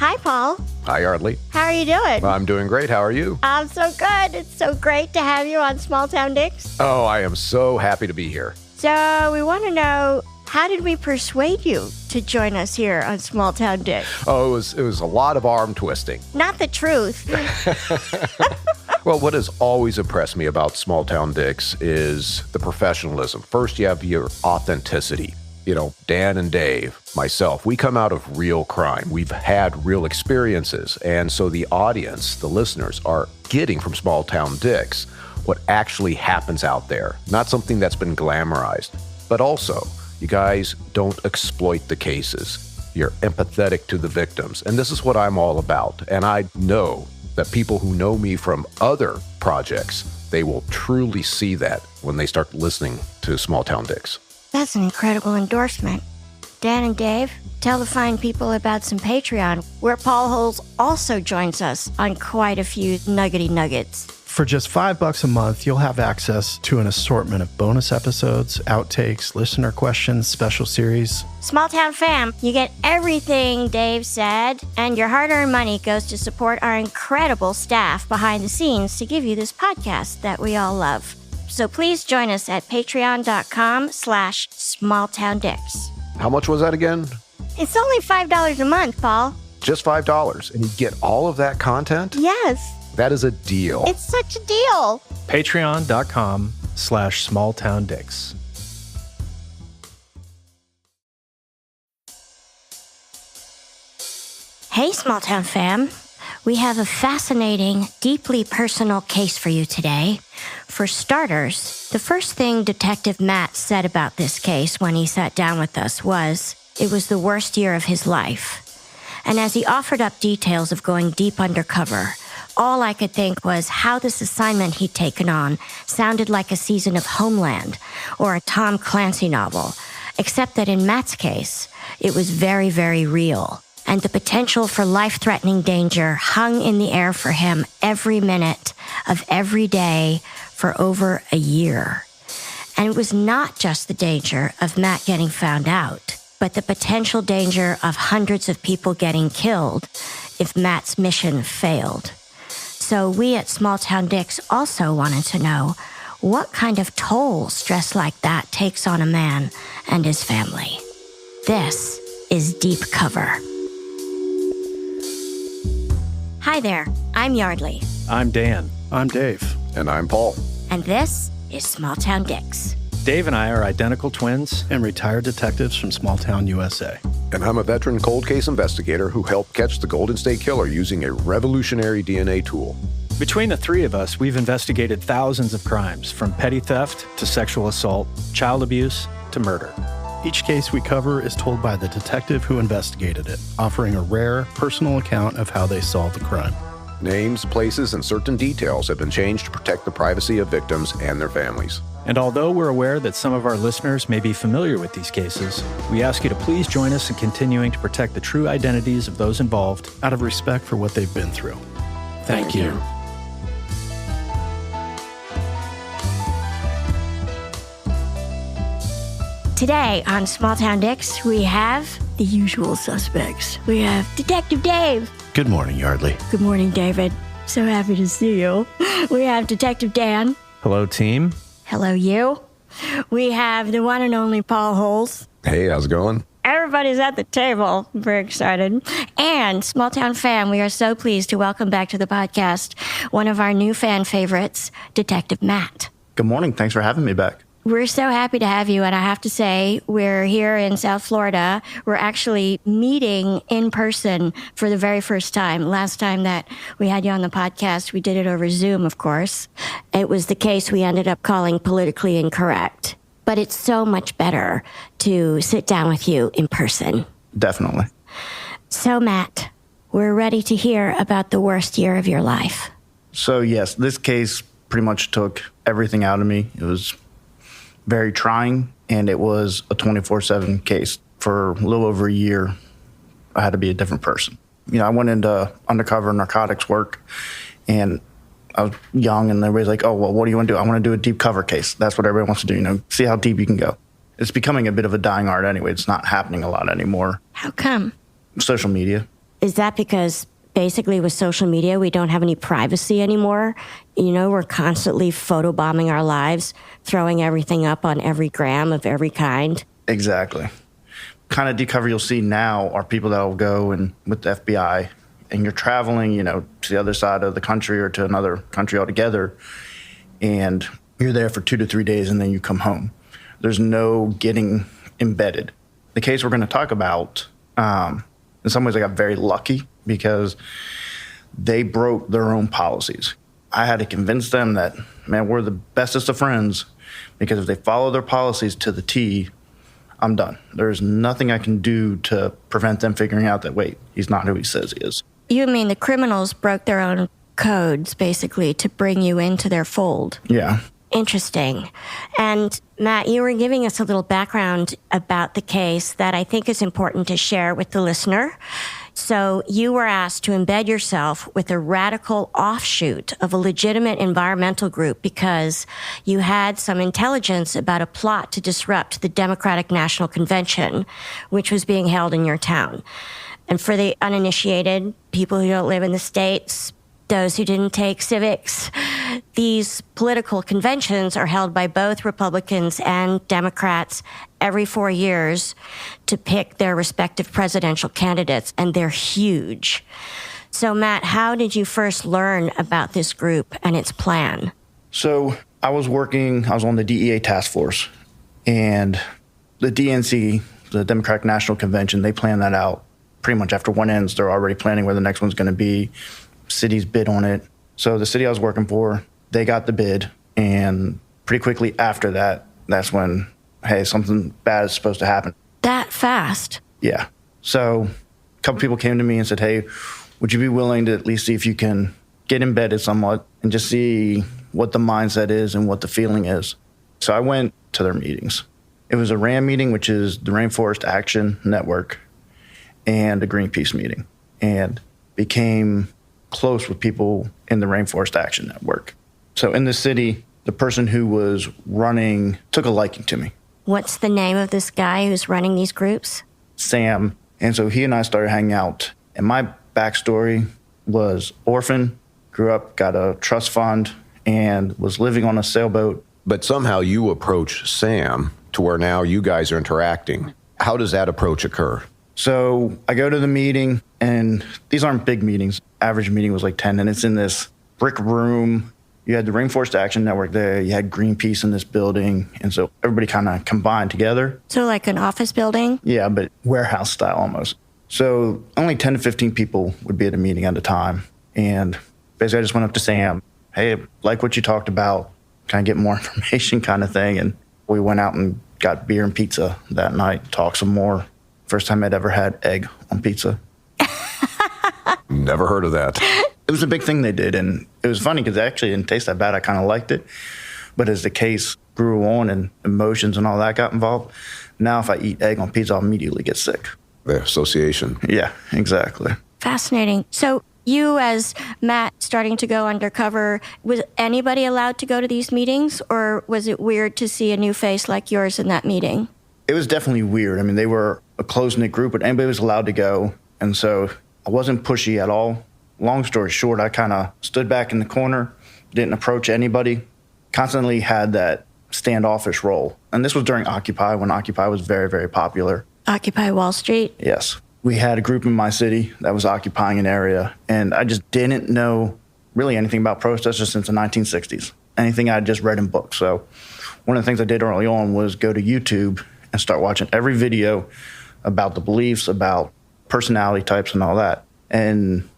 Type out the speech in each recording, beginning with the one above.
Hi, Paul. Hi, Yardley. How are you doing? I'm doing great. How are you? I'm so good. It's so great to have you on Small Town Dicks. Oh, I am so happy to be here. So we want to know, how did we persuade you to join us here on Small Town Dicks? Oh, it was a lot of arm twisting. Not the truth. Well, what has always impressed me about Small Town Dicks is the professionalism. First, you have your authenticity. You know, Dan and Dave, myself, we come out of real crime. We've had real experiences. And so the audience, the listeners, are getting from Small Town Dicks what actually happens out there, not something that's been glamorized. But also, you guys don't exploit the cases. You're empathetic to the victims. And this is what I'm all about. And I know that people who know me from other projects, they will truly see that when they start listening to Small Town Dicks. That's an incredible endorsement. Dan and Dave, tell the fine people about some Patreon, where Paul Holes also joins us on quite a few nuggety nuggets. For just $5 a month, you'll have access to an assortment of bonus episodes, outtakes, listener questions, special series. Small Town fam, you get everything Dave said, and your hard-earned money goes to support our incredible staff behind the scenes to give you this podcast that we all love. So please join us at patreon.com/smalltowndicks. How much was that again? It's only $5 a month, Paul. Just $5. And you get all of that content? Yes. That is a deal. It's such a deal. Patreon.com/smalltowndicks. Hey, Small Town fam. We have a fascinating, deeply personal case for you today. For starters, the first thing Detective Matt said about this case when he sat down with us was, it was the worst year of his life. And as he offered up details of going deep undercover, all I could think was how this assignment he'd taken on sounded like a season of Homeland or a Tom Clancy novel, except that in Matt's case, it was very, very real. And the potential for life-threatening danger hung in the air for him every minute of every day for over a year. And it was not just the danger of Matt getting found out, but the potential danger of hundreds of people getting killed if Matt's mission failed. So we at Small Town Dicks also wanted to know what kind of toll stress like that takes on a man and his family. This is Deep Cover. Hi there, I'm Yardley. I'm Dan. I'm Dave. And I'm Paul. And this is Small Town Dicks. Dave and I are identical twins and retired detectives from Small Town, USA. And I'm a veteran cold case investigator who helped catch the Golden State Killer using a revolutionary DNA tool. Between the three of us, we've investigated thousands of crimes, from petty theft to sexual assault, child abuse to murder. Each case we cover is told by the detective who investigated it, offering a rare, personal account of how they solved the crime. Names, places, and certain details have been changed to protect the privacy of victims and their families. And although we're aware that some of our listeners may be familiar with these cases, we ask you to please join us in continuing to protect the true identities of those involved out of respect for what they've been through. Thank you. Today on Small Town Dicks, we have the usual suspects. We have Detective Dave. Good morning, Yardley. Good morning, David. So happy to see you. We have Detective Dan. Hello, team. Hello, you. We have the one and only Paul Holes. Hey, how's it going? Everybody's at the table. Very excited. And Small Town fam, we are so pleased to welcome back to the podcast one of our new fan favorites, Detective Matt. Good morning. Thanks for having me back. We're so happy to have you, and I have to say, we're here in South Florida. We're actually meeting in person for the very first time. Last time that we had you on the podcast, we did it over Zoom, of course. It was the case we ended up calling politically incorrect. But it's so much better to sit down with you in person. Definitely. So, Matt, we're ready to hear about the worst year of your life. So, yes, this case pretty much took everything out of me. It was very trying, and it was a 24/7 case. For a little over a year, I had to be a different person. You know, I went into undercover narcotics work, and I was young, and everybody's like, oh, well, what do you want to do? I want to do a deep cover case. That's what everybody wants to do, you know, see how deep you can go. It's becoming a bit of a dying art anyway. It's not happening a lot anymore. How come? Social media. Is that because basically with social media, we don't have any privacy anymore? We're constantly photobombing our lives, throwing everything up on every gram of every kind. Exactly. Kind of decover you'll see now are people that will go and with the FBI, and you're traveling, to the other side of the country or to another country altogether, and you're there for 2 to 3 days and then you come home. There's no getting embedded. The case we're going to talk about, in some ways I got very lucky because they broke their own policies. I had to convince them that, man, we're the bestest of friends, because if they follow their policies to the T, I'm done. There's nothing I can do to prevent them figuring out that, wait, he's not who he says he is. You mean the criminals broke their own codes, basically, to bring you into their fold? Yeah. Interesting. And Matt, you were giving us a little background about the case that I think is important to share with the listener. So you were asked to embed yourself with a radical offshoot of a legitimate environmental group because you had some intelligence about a plot to disrupt the Democratic National Convention, which was being held in your town. And for the uninitiated, people who don't live in the States, those who didn't take civics, these political conventions are held by both Republicans and Democrats every 4 years to pick their respective presidential candidates, and they're huge. So, Matt, how did you first learn about this group and its plan? So I was on the DEA task force, and the DNC, the Democratic National Convention, they plan that out pretty much after one ends. They're already planning where the next one's going to be. Cities bid on it. So the city I was working for, they got the bid, and pretty quickly after that, that's when, hey, something bad is supposed to happen. That fast? Yeah. So a couple people came to me and said, hey, would you be willing to at least see if you can get embedded somewhat and just see what the mindset is and what the feeling is? So I went to their meetings. It was a RAM meeting, which is the Rainforest Action Network, and a Greenpeace meeting, and became close with people in the Rainforest Action Network. So in the city, the person who was running took a liking to me. What's the name of this guy who's running these groups? Sam. And so he and I started hanging out. And my backstory was orphan, grew up, got a trust fund, and was living on a sailboat. But somehow you approach Sam to where now you guys are interacting. How does that approach occur? So I go to the meeting, and these aren't big meetings. Average meeting was like 10, and it's in this brick room. You had the Rainforest Action Network there. You had Greenpeace in this building. And so everybody kind of combined together. So like an office building? Yeah, but warehouse style almost. So only 10 to 15 people would be at a meeting at a time. And basically I just went up to Sam. Hey, like what you talked about, kind of get more information kind of thing. And we went out and got beer and pizza that night, talked some more. First time I'd ever had egg on pizza. Never heard of that. It was a big thing they did, and it was funny because it actually didn't taste that bad. I kind of liked it. But as the case grew on and emotions and all that got involved, now if I eat egg on pizza, I'll immediately get sick. The association. Yeah, exactly. Fascinating. So you, as Matt, starting to go undercover, was anybody allowed to go to these meetings, or was it weird to see a new face like yours in that meeting? It was definitely weird. I mean, they were a close-knit group, but anybody was allowed to go. And so I wasn't pushy at all. Long story short, I kind of stood back in the corner, didn't approach anybody, constantly had that standoffish role. And this was during Occupy, when Occupy was very, very popular. Occupy Wall Street? Yes. We had a group in my city that was occupying an area, and I just didn't know really anything about protesters since the 1960s, anything I just read in books. So one of the things I did early on was go to YouTube and start watching every video about the beliefs, about personality types and all that. And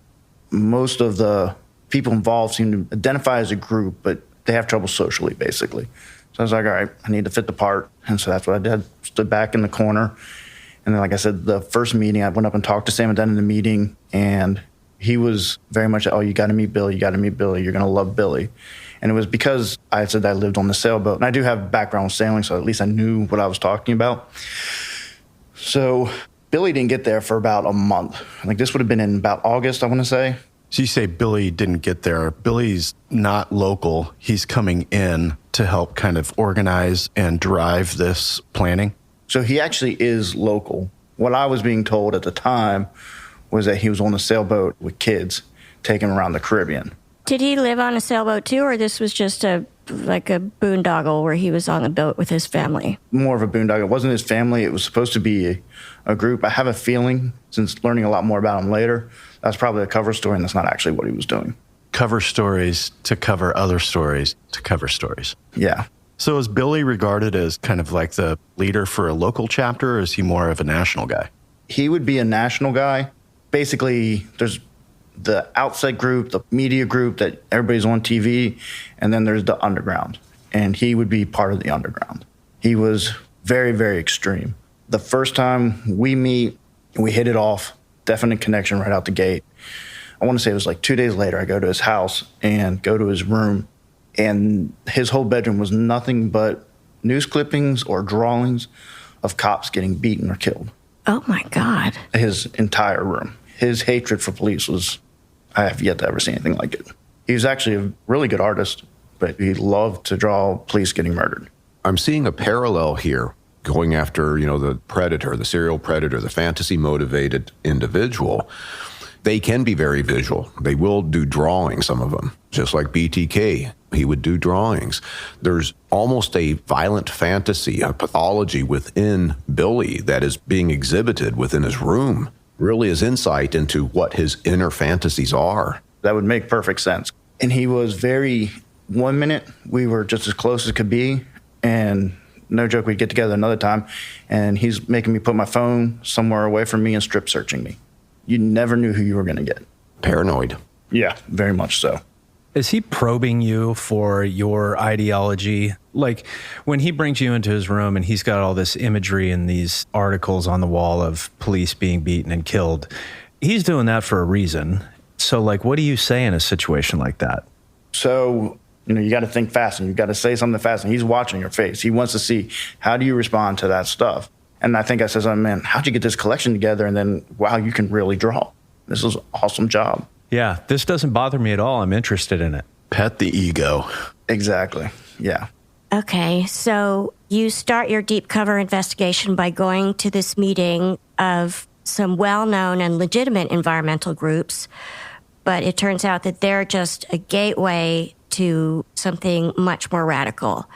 most of the people involved seem to identify as a group, but they have trouble socially, basically. So I was like, all right, I need to fit the part. And so that's what I did. Stood back in the corner. And then, like I said, the first meeting, I went up and talked to Sam at the end of the meeting, and he was very much, oh, you got to meet Billy, you got to meet Billy, you're going to love Billy. And it was because I had said that I lived on the sailboat. And I do have a background with sailing, so at least I knew what I was talking about. So Billy didn't get there for about a month. Like this would have been in about August, I want to say. So you say Billy didn't get there. Billy's not local. He's coming in to help kind of organize and drive this planning. So he actually is local. What I was being told at the time was that he was on a sailboat with kids taking them around the Caribbean. Did he live on a sailboat too, or this was just like a boondoggle where he was on the boat with his family? More of a boondoggle. It wasn't his family. It was supposed to be a group. I have a feeling, since learning a lot more about him later, that's probably a cover story, and that's not actually what he was doing. Cover stories to cover other stories to cover stories. Yeah. So is Billy regarded as kind of like the leader for a local chapter, or is he more of a national guy? He would be a national guy. Basically, there's the outside group, the media group that everybody's on TV, and then there's the underground. And he would be part of the underground. He was very, very extreme. The first time we meet, we hit it off, definite connection right out the gate. I want to say it was like 2 days later, I go to his house and go to his room, and his whole bedroom was nothing but news clippings or drawings of cops getting beaten or killed. Oh, my God. His entire room. His hatred for police was, I have yet to ever see anything like it. He was actually a really good artist, but he loved to draw police getting murdered. I'm seeing a parallel here going after, the predator, the serial predator, the fantasy motivated individual. They can be very visual. They will do drawings, some of them, just like BTK. He would do drawings. There's almost a violent fantasy, a pathology within Billy that is being exhibited within his room. Really is insight into what his inner fantasies are. That would make perfect sense. And he was very, 1 minute, we were just as close as could be. And no joke, we'd get together another time. And he's making me put my phone somewhere away from me and strip searching me. You never knew who you were going to get. Paranoid. Yeah, very much so. Is he probing you for your ideology? Like when he brings you into his room and he's got all this imagery and these articles on the wall of police being beaten and killed, he's doing that for a reason. So like, what do you say in a situation like that? So, you got to think fast and you got to say something fast, and he's watching your face. He wants to see, how do you respond to that stuff? And I think I said, man, how'd you get this collection together? And then, wow, you can really draw. This is an awesome job. Yeah, this doesn't bother me at all. I'm interested in it. Pet the ego. Exactly. Yeah. Okay, so you start your deep cover investigation by going to this meeting of some well-known and legitimate environmental groups, but it turns out that they're just a gateway to something much more radical.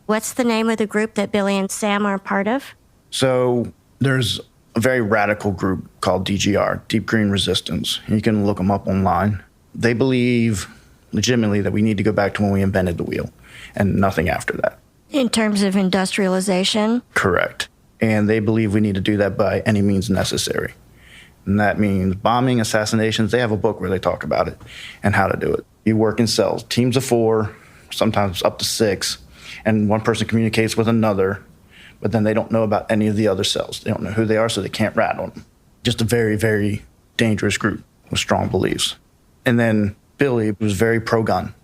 What's the name of the group that Billy and Sam are part of? So there's a very radical group called DGR, Deep Green Resistance. You can look them up online. They believe legitimately that we need to go back to when we invented the wheel and nothing after that. In terms of industrialization? Correct. And they believe we need to do that by any means necessary. And that means bombing, assassinations. They have a book where they talk about it and how to do it. You work in cells, teams of 4, sometimes up to 6, and one person communicates with another, but then they don't know about any of the other cells. They don't know who they are, so they can't rat on them. Just a very, very dangerous group with strong beliefs. And then Billy was very pro-gun.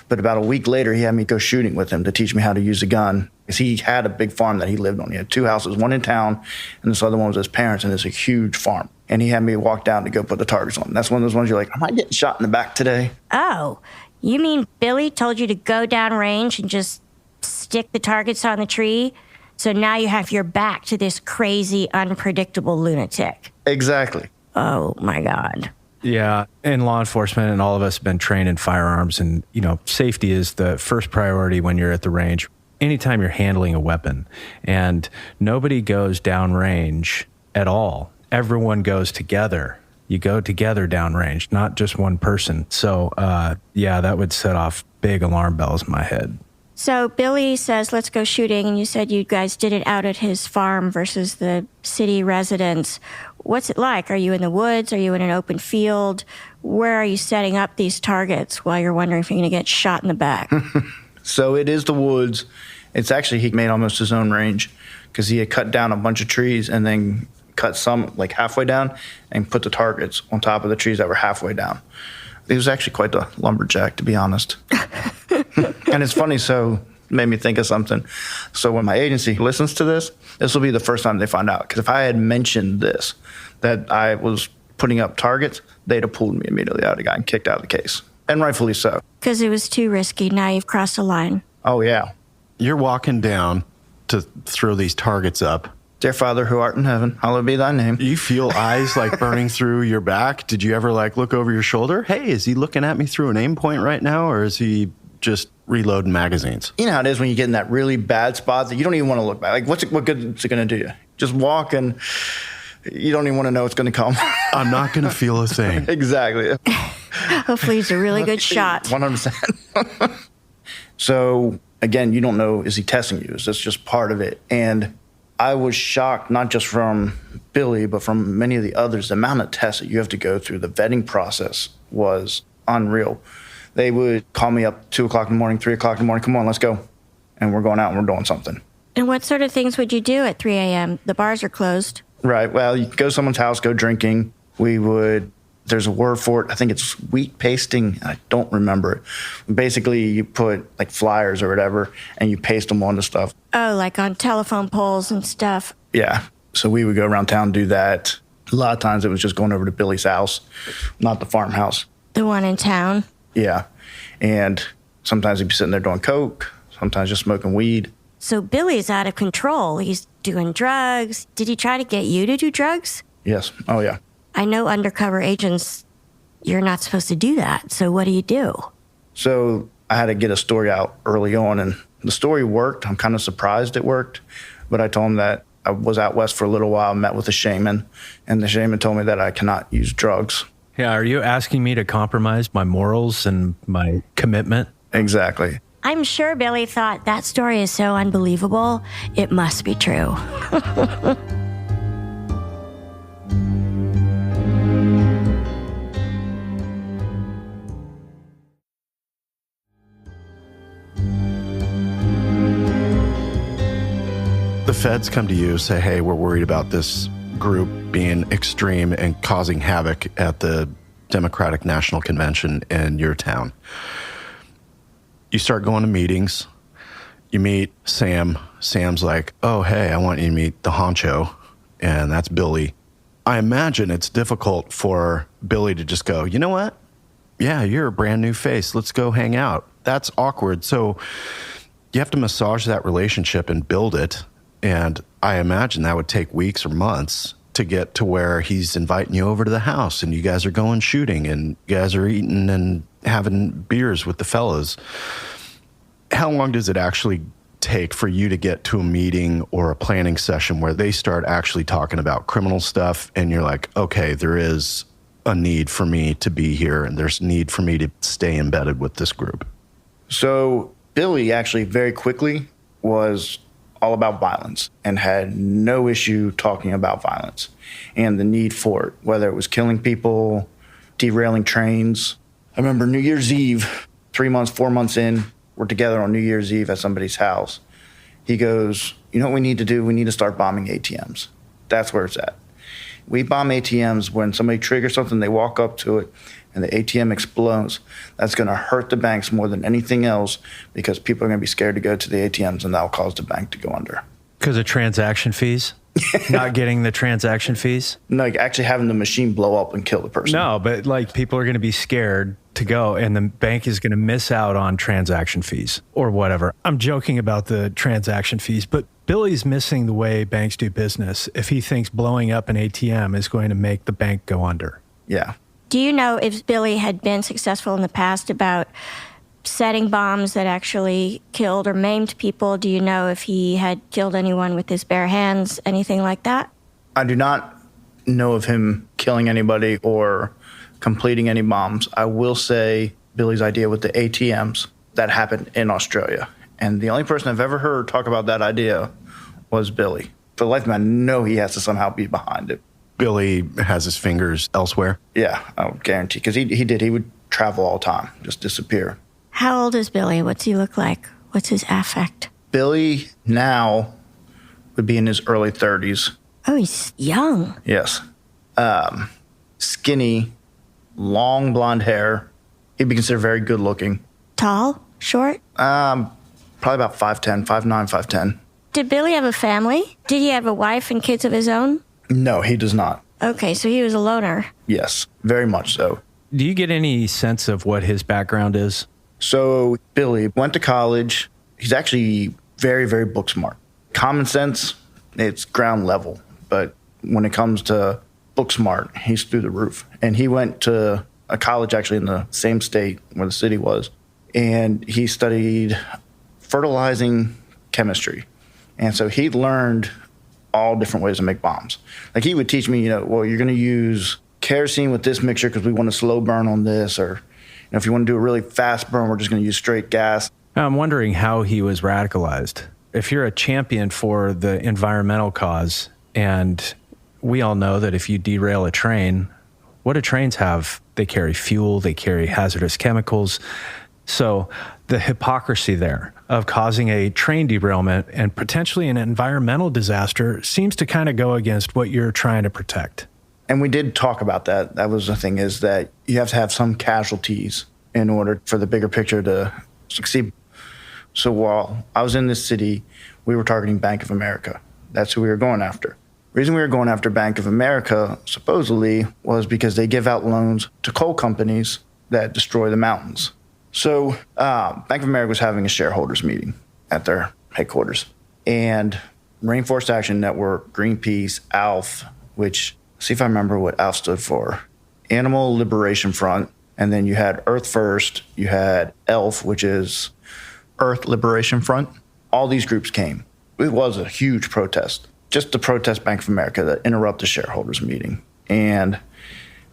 But about a week later, he had me go shooting with him to teach me how to use a gun. Because he had a big farm that he lived on. He had 2 houses, one in town, and this other one was his parents, and it's a huge farm. And he had me walk down to go put the targets on. That's one of those ones you're like, am I getting shot in the back today? Oh, you mean Billy told you to go down range and just stick the targets on the tree? So now you have your back to this crazy, unpredictable lunatic. Exactly. Oh, my God. Yeah, in law enforcement, and all of us have been trained in firearms, and, safety is the first priority when you're at the range. Anytime you're handling a weapon, and nobody goes downrange at all. Everyone goes together. You go together downrange, not just one person. So, that would set off big alarm bells in my head. So Billy says, let's go shooting, and you said you guys did it out at his farm versus the city residence. What's it like? Are you in the woods? Are you in an open field? Where are you setting up these targets while you're wondering if you're going to get shot in the back? So it is the woods. It's actually, he made almost his own range because he had cut down a bunch of trees and then cut some like halfway down and put the targets on top of the trees that were halfway down. He was actually quite the lumberjack, to be honest. And it's funny, so it made me think of something. So when my agency listens to this will be the first time they find out. Because if I had mentioned this, that I was putting up targets, they'd have pulled me immediately out of the guy and kicked out of the case. And rightfully so. Because it was too risky. Now you've crossed a line. Oh, yeah. You're walking down to throw these targets up, Dear Father who art in heaven, hallowed be thy name. You feel eyes like burning through your back. Did you ever like look over your shoulder? Hey, is he looking at me through an aim point right now, or is he just reloading magazines? You know how it is when you get in that really bad spot that you don't even want to look back. Like, what good is it going to do you? Just walk and you don't even want to know what's going to come. I'm not going to feel a thing. Exactly. Hopefully it's a really good shot. 100%. So, again, you don't know, is he testing you? Is this just part of it? And I was shocked, not just from Billy, but from many of the others. The amount of tests that you have to go through, the vetting process was unreal. They would call me up 2 o'clock in the morning, 3 o'clock in the morning, come on, let's go. And we're going out and we're doing something. And what sort of things would you do at 3 a.m.? The bars are closed. Right. Well, you go to someone's house, go drinking. There's a word for it. I think it's wheat pasting. I don't remember it. Basically, you put like flyers or whatever, and you paste them onto stuff. Oh, like on telephone poles and stuff. Yeah. So we would go around town and do that. A lot of times it was just going over to Billy's house, not the farmhouse. The one in town? Yeah. And sometimes he'd be sitting there doing coke, sometimes just smoking weed. So Billy's out of control. He's doing drugs. Did he try to get you to do drugs? Yes. Oh, yeah. I know undercover agents, you're not supposed to do that. So what do you do? So I had to get a story out early on, and the story worked. I'm kind of surprised it worked. But I told him that I was out west for a little while, met with a shaman, and the shaman told me that I cannot use drugs. Yeah, are you asking me to compromise my morals and my commitment? Exactly. I'm sure Billy thought that story is so unbelievable, it must be true. The feds come to you, say, hey, we're worried about this group being extreme and causing havoc at the Democratic National Convention in your town. You start going to meetings. You meet Sam. Sam's like, oh, hey, I want you to meet the honcho, and that's Billy. I imagine it's difficult for Billy to just go, you know what? Yeah, you're a brand new face. Let's go hang out. That's awkward. So you have to massage that relationship and build it. And I imagine that would take weeks or months to get to where he's inviting you over to the house and you guys are going shooting and you guys are eating and having beers with the fellas. How long does it actually take for you to get to a meeting or a planning session where they start actually talking about criminal stuff and you're like, okay, there is a need for me to be here and there's a need for me to stay embedded with this group? So Billy actually very quickly was all about violence and had no issue talking about violence and the need for it, whether it was killing people, derailing trains. I remember New Year's Eve, 3 months, 4 months in, we're together on New Year's Eve at somebody's house. He goes, you know what we need to do? We need to start bombing ATMs. That's where it's at. We bomb ATMs when somebody triggers something, they walk up to it, and the ATM explodes. That's going to hurt the banks more than anything else because people are going to be scared to go to the ATMs, and that'll cause the bank to go under. Because of transaction fees? Not getting the transaction fees? No, like actually having the machine blow up and kill the person. No, but like people are going to be scared to go and the bank is going to miss out on transaction fees or whatever. I'm joking about the transaction fees, but Billy's missing the way banks do business if he thinks blowing up an ATM is going to make the bank go under. Yeah. Do you know if Billy had been successful in the past about setting bombs that actually killed or maimed people? Do you know if he had killed anyone with his bare hands, anything like that? I do not know of him killing anybody or completing any bombs. I will say Billy's idea with the ATMs, that happened in Australia. And the only person I've ever heard talk about that idea was Billy. For the life of me, I know he has to somehow be behind it. Billy has his fingers elsewhere? Yeah, I would guarantee. Because he did. He would travel all the time, just disappear. How old is Billy? What's he look like? What's his affect? Billy now would be in his early 30s. Oh, he's young. Yes. Skinny, long blonde hair. He'd be considered very good looking. Tall? Short? Probably about 5'10", 5'9", 5'10". Did Billy have a family? Did he have a wife and kids of his own? No, he does not. Okay, so he was a loner. Yes, very much so. Do you get any sense of what his background is? So Billy went to college. He's actually very, very book smart. Common sense, It's ground level. But when it comes to book smart, he's through the roof. And he went to a college actually in the same state where the city was. And he studied fertilizing chemistry. And so he learned all different ways to make bombs. Like he would teach me, well, you're going to use kerosene with this mixture because we want a slow burn on this. Or if you want to do a really fast burn, we're just going to use straight gas. I'm wondering how he was radicalized. If you're a champion for the environmental cause, and we all know that if you derail a train, what do trains have? They carry fuel, they carry hazardous chemicals. So the hypocrisy there of causing a train derailment and potentially an environmental disaster seems to kind of go against what you're trying to protect. And we did talk about that. That was the thing, is that you have to have some casualties in order for the bigger picture to succeed. So while I was in this city, we were targeting Bank of America. That's who we were going after. The reason we were going after Bank of America, supposedly, was because they give out loans to coal companies that destroy the mountains. So Bank of America was having a shareholders meeting at their headquarters. And Rainforest Action Network, Greenpeace, ALF, which, see if I remember what ALF stood for, Animal Liberation Front. And then you had Earth First, you had ELF, which is Earth Liberation Front. All these groups came. It was a huge protest, just to protest Bank of America that interrupt the shareholders meeting. And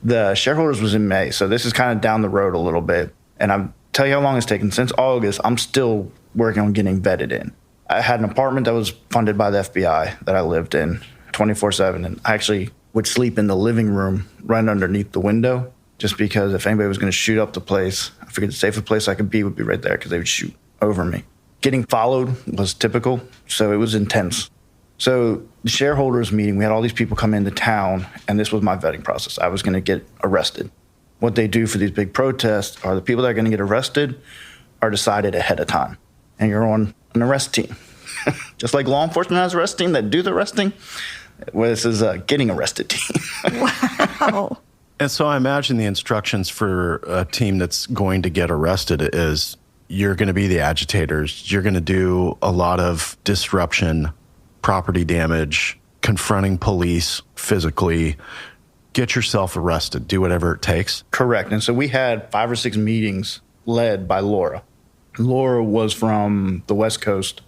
the shareholders was in May, so this is kind of down the road a little bit. And I'll tell you how long it's taken. Since August, I'm still working on getting vetted in. I had an apartment that was funded by the FBI that I lived in 24/7, and I actually would sleep in the living room right underneath the window, just because if anybody was going to shoot up the place, I figured the safest place I could be would be right there because they would shoot over me. Getting followed was typical, so it was intense. So the shareholders meeting, we had all these people come into town, and this was my vetting process. I was going to get arrested. What they do for these big protests are the people that are going to get arrested are decided ahead of time, and you're on an arrest team. Just like law enforcement has arrest team that do the arresting, well, this is a getting arrested team. Wow. And so I imagine the instructions for a team that's going to get arrested is you're going to be the agitators. You're going to do a lot of disruption, property damage, confronting police physically. Get yourself arrested. Do whatever it takes. Correct. And so we had 5 or 6 meetings led by Laura. Laura was from the West Coast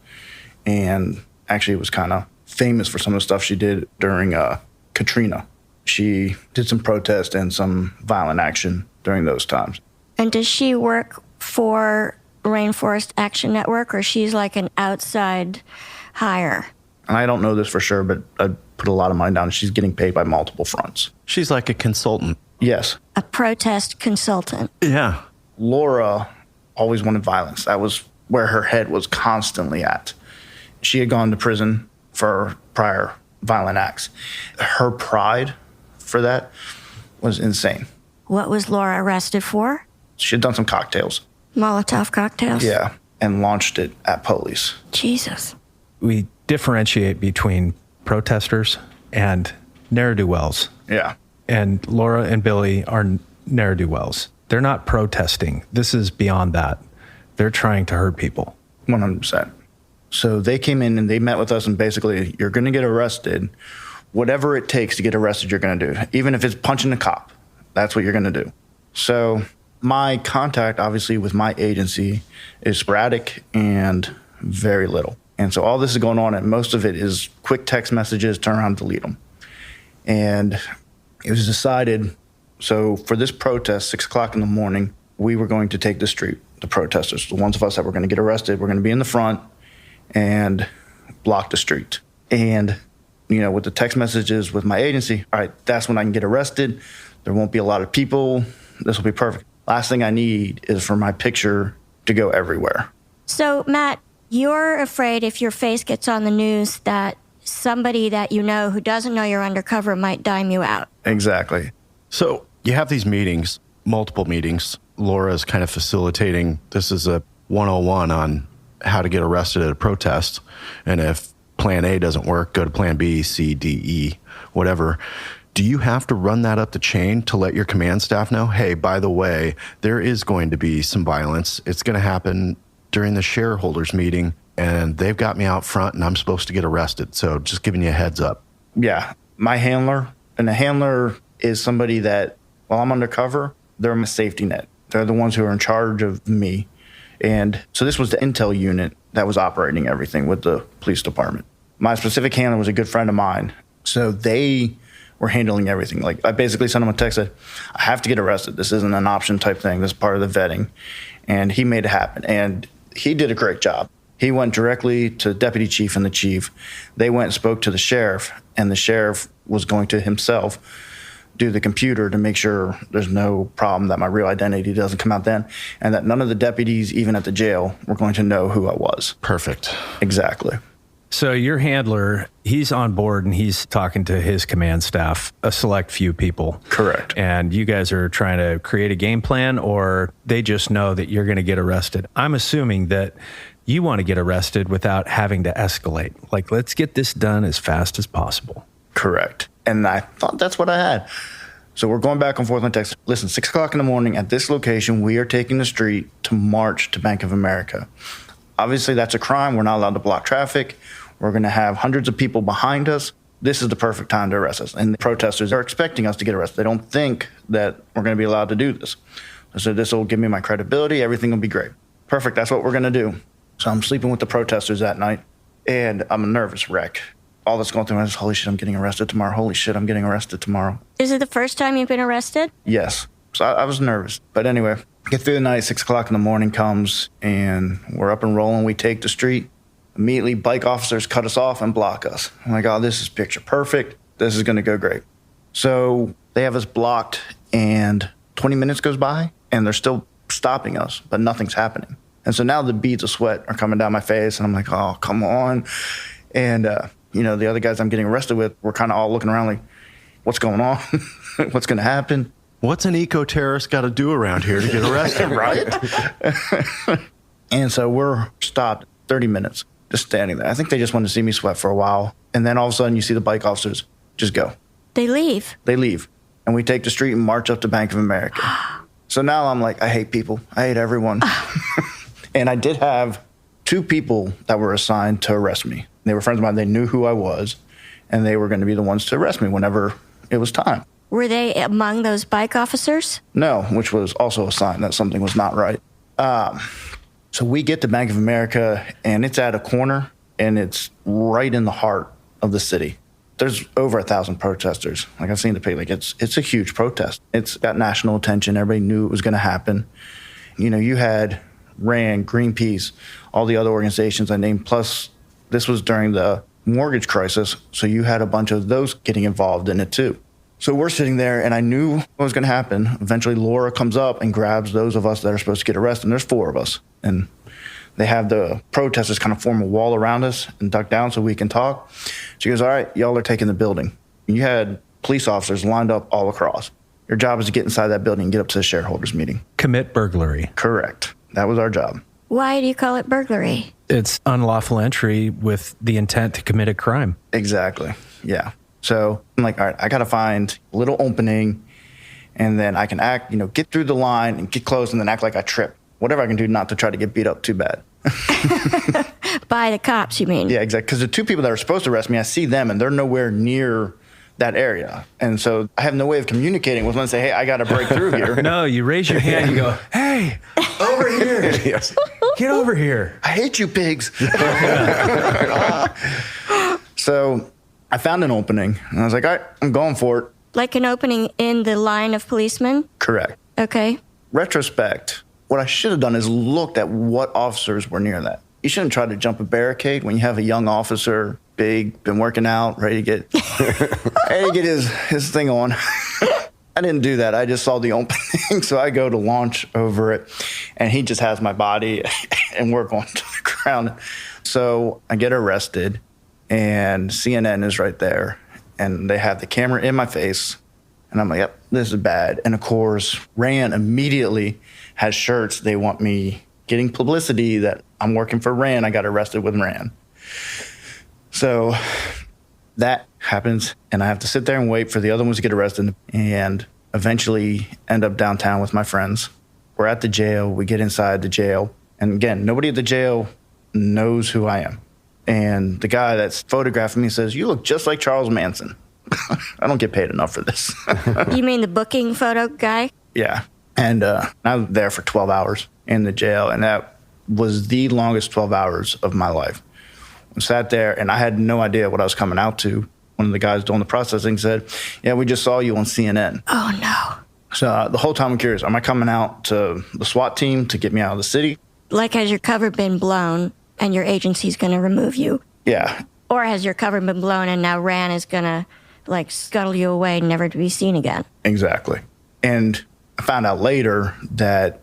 and actually was kind of famous for some of the stuff she did during Katrina. She did some protest and some violent action during those times. And does she work for Rainforest Action Network, or she's like an outside hire? And I don't know this for sure, but I put a lot of money down. She's getting paid by multiple fronts. She's like a consultant. Yes. A protest consultant. Yeah. Laura always wanted violence. That was where her head was constantly at. She had gone to prison for prior violent acts. Her pride for that was insane. What was Laura arrested for? She had done some cocktails. Molotov cocktails? Yeah, and launched it at police. Jesus. We differentiate between protesters and ne'er-do-wells. Yeah. And Laura and Billy are ne'er-do-wells. They're not protesting. This is beyond that. They're trying to hurt people. 100%. So they came in and they met with us, and basically, you're going to get arrested. Whatever it takes to get arrested, you're going to do. Even if it's punching a cop, that's what you're going to do. So my contact, obviously, with my agency is sporadic and very little. And so all this is going on, and most of it is quick text messages, turn around, delete them. And it was decided, so for this protest, 6 o'clock in the morning, we were going to take the street, the protesters, the ones of us that were going to get arrested, we're going to be in the front and block the street. And, with the text messages with my agency, all right, that's when I can get arrested. There won't be a lot of people. This will be perfect. Last thing I need is for my picture to go everywhere. So, Matt, you're afraid if your face gets on the news that somebody that you know who doesn't know you're undercover might dime you out. Exactly. So you have these meetings, multiple meetings. Laura's kind of facilitating. This is a 101 on how to get arrested at a protest. And if plan A doesn't work, go to plan B, C, D, E, whatever. Do you have to run that up the chain to let your command staff know, hey, by the way, there is going to be some violence. It's going to happen during the shareholders meeting. and they've got me out front and I'm supposed to get arrested. So just giving you a heads up. Yeah, my handler, and the handler is somebody that, while I'm undercover, they're my safety net. They're the ones who are in charge of me. And so this was the intel unit that was operating everything with the police department. My specific handler was a good friend of mine. So they were handling everything. Like, I basically sent him a text that I have to get arrested. This isn't an option type thing. This is part of the vetting. And he made it happen. And he did a great job. He went directly to the deputy chief and the chief. They went and spoke to the sheriff, and the sheriff was going to himself do the computer to make sure there's no problem that my real identity doesn't come out then, and that none of the deputies, even at the jail, were going to know who I was. Perfect. Exactly. So your handler, he's on board and he's talking to his command staff, a select few people. Correct. And you guys are trying to create a game plan, or they just know that you're going to get arrested. I'm assuming that you want to get arrested without having to escalate. Like, let's get this done as fast as possible. Correct. And I thought that's what I had. So we're going back and forth on text. Listen, 6 o'clock in the morning at this location, we are taking the street to march to Bank of America. Obviously, that's a crime. We're not allowed to block traffic. We're going to have hundreds of people behind us. This is the perfect time to arrest us. And the protesters are expecting us to get arrested. They don't think that we're going to be allowed to do this. So this will give me my credibility. Everything will be great. Perfect. That's what we're going to do. So I'm sleeping with the protesters that night, and I'm a nervous wreck. All that's going through my head is, holy shit, I'm getting arrested tomorrow. Holy shit, I'm getting arrested tomorrow. Is it the first time you've been arrested? Yes. So I was nervous. But anyway, get through the night, 6 o'clock in the morning comes, and we're up and rolling. We take the street. Immediately, bike officers cut us off and block us. I'm like, oh, this is picture perfect. This is going to go great. So they have us blocked, and 20 minutes goes by, and they're still stopping us, but nothing's happening. And so now the beads of sweat are coming down my face, and I'm like, oh, come on. And, the other guys I'm getting arrested with, we're kind of all looking around like, what's going on? What's going to happen? What's an eco-terrorist got to do around here to get arrested? Right? And so we're stopped 30 minutes, just standing there. I think they just wanted to see me sweat for a while. And then all of a sudden you see the bike officers just go. They leave. They leave. And we take the street and march up to Bank of America. So now I'm like, I hate people. I hate everyone. And I did have 2 people that were assigned to arrest me. They were friends of mine. They knew who I was, and they were going to be the ones to arrest me whenever it was time. Were they among those bike officers? No, which was also a sign that something was not right. So we get to Bank of America, and it's at a corner, and it's right in the heart of the city. There's over 1,000 protesters. Like, I've seen the picture. Like, it's a huge protest. It's got national attention. Everybody knew it was going to happen. You had RAND, Greenpeace, all the other organizations I named, plus this was during the mortgage crisis, so you had a bunch of those getting involved in it too. So we're sitting there, and I knew what was going to happen. Eventually, Laura comes up and grabs those of us that are supposed to get arrested, and there's 4 of us. And they have the protesters kind of form a wall around us and duck down so we can talk. She goes, all right, y'all are taking the building. And you had police officers lined up all across. Your job is to get inside that building and get up to the shareholders meeting. Commit burglary. Correct. That was our job. Why do you call it burglary? It's unlawful entry with the intent to commit a crime. Exactly. Yeah. So I'm like, all right, I got to find a little opening, and then I can act, get through the line and get close and then act like I trip. Whatever I can do not to try to get beat up too bad. By the cops, you mean? Yeah, exactly. Because the 2 people that are supposed to arrest me, I see them, and they're nowhere near that area. And so I have no way of communicating with them and say, hey, I got to break through here. No, you raise your hand, you go, hey, over here. Yes. Get over here. I hate you pigs. So I found an opening, and I was like, all right, I'm going for it. Like an opening in the line of policemen? Correct. Okay. Retrospect, what I should have done is looked at what officers were near that. You shouldn't try to jump a barricade when you have a young officer, big, been working out, ready to get his thing on. I didn't do that. I just saw the opening, so I go to launch over it, and he just has my body, and we're going to the ground. So I get arrested, and CNN is right there, and they have the camera in my face, and I'm like, yep, this is bad. And of course, RAND immediately has shirts. They want me getting publicity that I'm working for RAND. I got arrested with RAND. So that happens, and I have to sit there and wait for the other ones to get arrested, and eventually end up downtown with my friends. We're at the jail. We get inside the jail. And again, nobody at the jail knows who I am. And the guy that's photographing me says, "You look just like Charles Manson." I don't get paid enough for this. You mean the booking photo guy? Yeah. And I was there for 12 hours in the jail, and that was the longest 12 hours of my life. I sat there, and I had no idea what I was coming out to. One of the guys doing the processing said, "Yeah, we just saw you on CNN." Oh, no. So the whole time I'm curious, am I coming out to the SWAT team to get me out of the city? Like, has your cover been blown and your agency's going to remove you? Yeah. Or has your cover been blown and now RAN is going to, like, scuttle you away, never to be seen again? Exactly. And I found out later that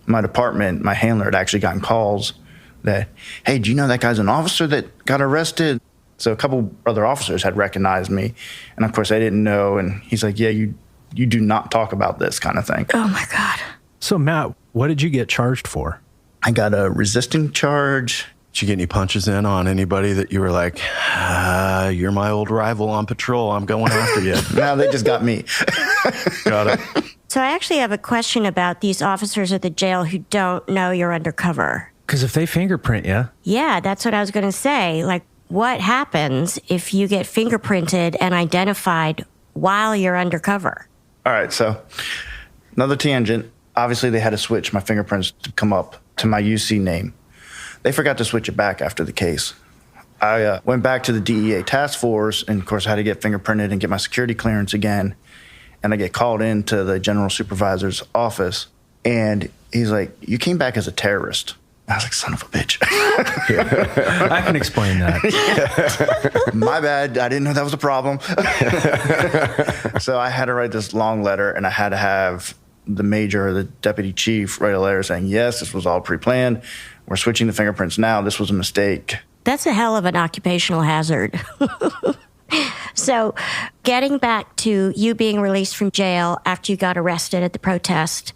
my department, my handler, had actually gotten calls that, "Hey, do you know that guy's an officer that got arrested?" So a couple other officers had recognized me. And of course, I didn't know. And he's like, "Yeah, you do not talk about this," kind of thing. Oh, my God. So, Matt, what did you get charged for? I got a resisting charge. Did you get any punches in on anybody that you were like, "You're my old rival on patrol, I'm going after you"? No, they just got me. Got it. So I actually have a question about these officers at the jail who don't know you're undercover. Because if they fingerprint you, Yeah, that's what I was going to say. Like, what happens if you get fingerprinted and identified while you're undercover? All right, so another tangent. Obviously, they had to switch my fingerprints to come up to my UC name. They forgot to switch it back after the case. I went back to the DEA task force, and of course, I had to get fingerprinted and get my security clearance again. And I get called into the general supervisor's office, and he's like, "You came back as a terrorist." I was like, "Son of a bitch." I can explain that. My bad. I didn't know that was a problem. So I had to write this long letter, and I had to have the major or the deputy chief write a letter saying, "Yes, this was all pre-planned. We're switching the fingerprints now. This was a mistake." That's a hell of an occupational hazard. So, getting back to you being released from jail after you got arrested at the protest,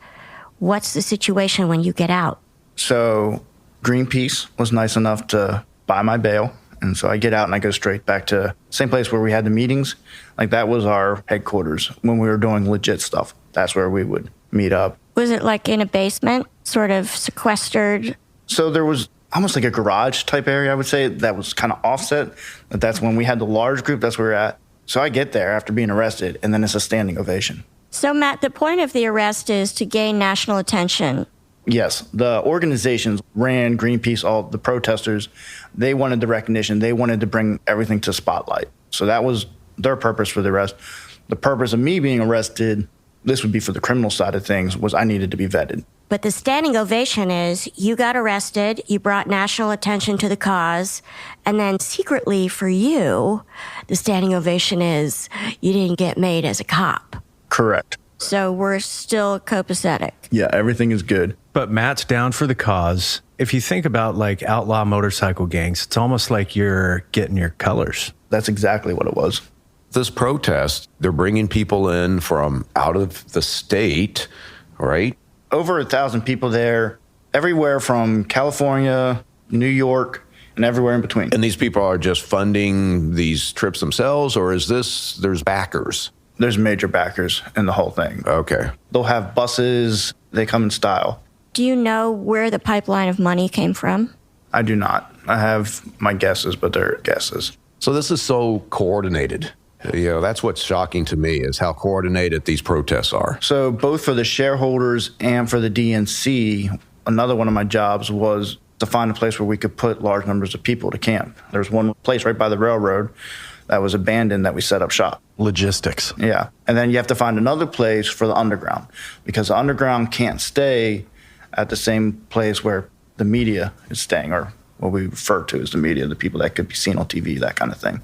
what's the situation when you get out? So Greenpeace was nice enough to buy my bail. And so I get out and I go straight back to the same place where we had the meetings. Like, that was our headquarters when we were doing legit stuff. That's where we would meet up. Was it like in a basement, sort of sequestered? So there was almost like a garage type area, I would say, that was kind of offset. But that's when we had the large group, that's where we're at. So I get there after being arrested, and then it's a standing ovation. So, Matt, the point of the arrest is to gain national attention. Yes, the organizations, RAN, Greenpeace, all the protesters, they wanted the recognition. They wanted to bring everything to spotlight. So that was their purpose for the arrest. The purpose of me being arrested, this would be for the criminal side of things, was I needed to be vetted. But the standing ovation is you got arrested, you brought national attention to the cause, and then secretly for you, the standing ovation is you didn't get made as a cop. Correct. So we're still copacetic. Yeah, everything is good. but Matt's down for the cause. If you think about like outlaw motorcycle gangs, it's almost like you're getting your colors. That's exactly what it was. This protest, they're bringing people in from out of the state, right? Over 1,000 people there, everywhere from California, New York, and everywhere in between. And these people are just funding these trips themselves, or is this, there's backers? There's major backers in the whole thing. Okay. They'll have buses, they come in style. Do you know where the pipeline of money came from? I do not. I have my guesses, but they're guesses. So this is so coordinated. You know, that's what's shocking to me is how coordinated these protests are. So both for the shareholders and for the DNC, another one of my jobs was to find a place where we could put large numbers of people to camp. There's one place right by the railroad that was abandoned that we set up shop. Logistics. Yeah. And then you have to find another place for the underground because the underground can't stay at the same place where the media is staying, or what we refer to as the media, the people that could be seen on TV, that kind of thing.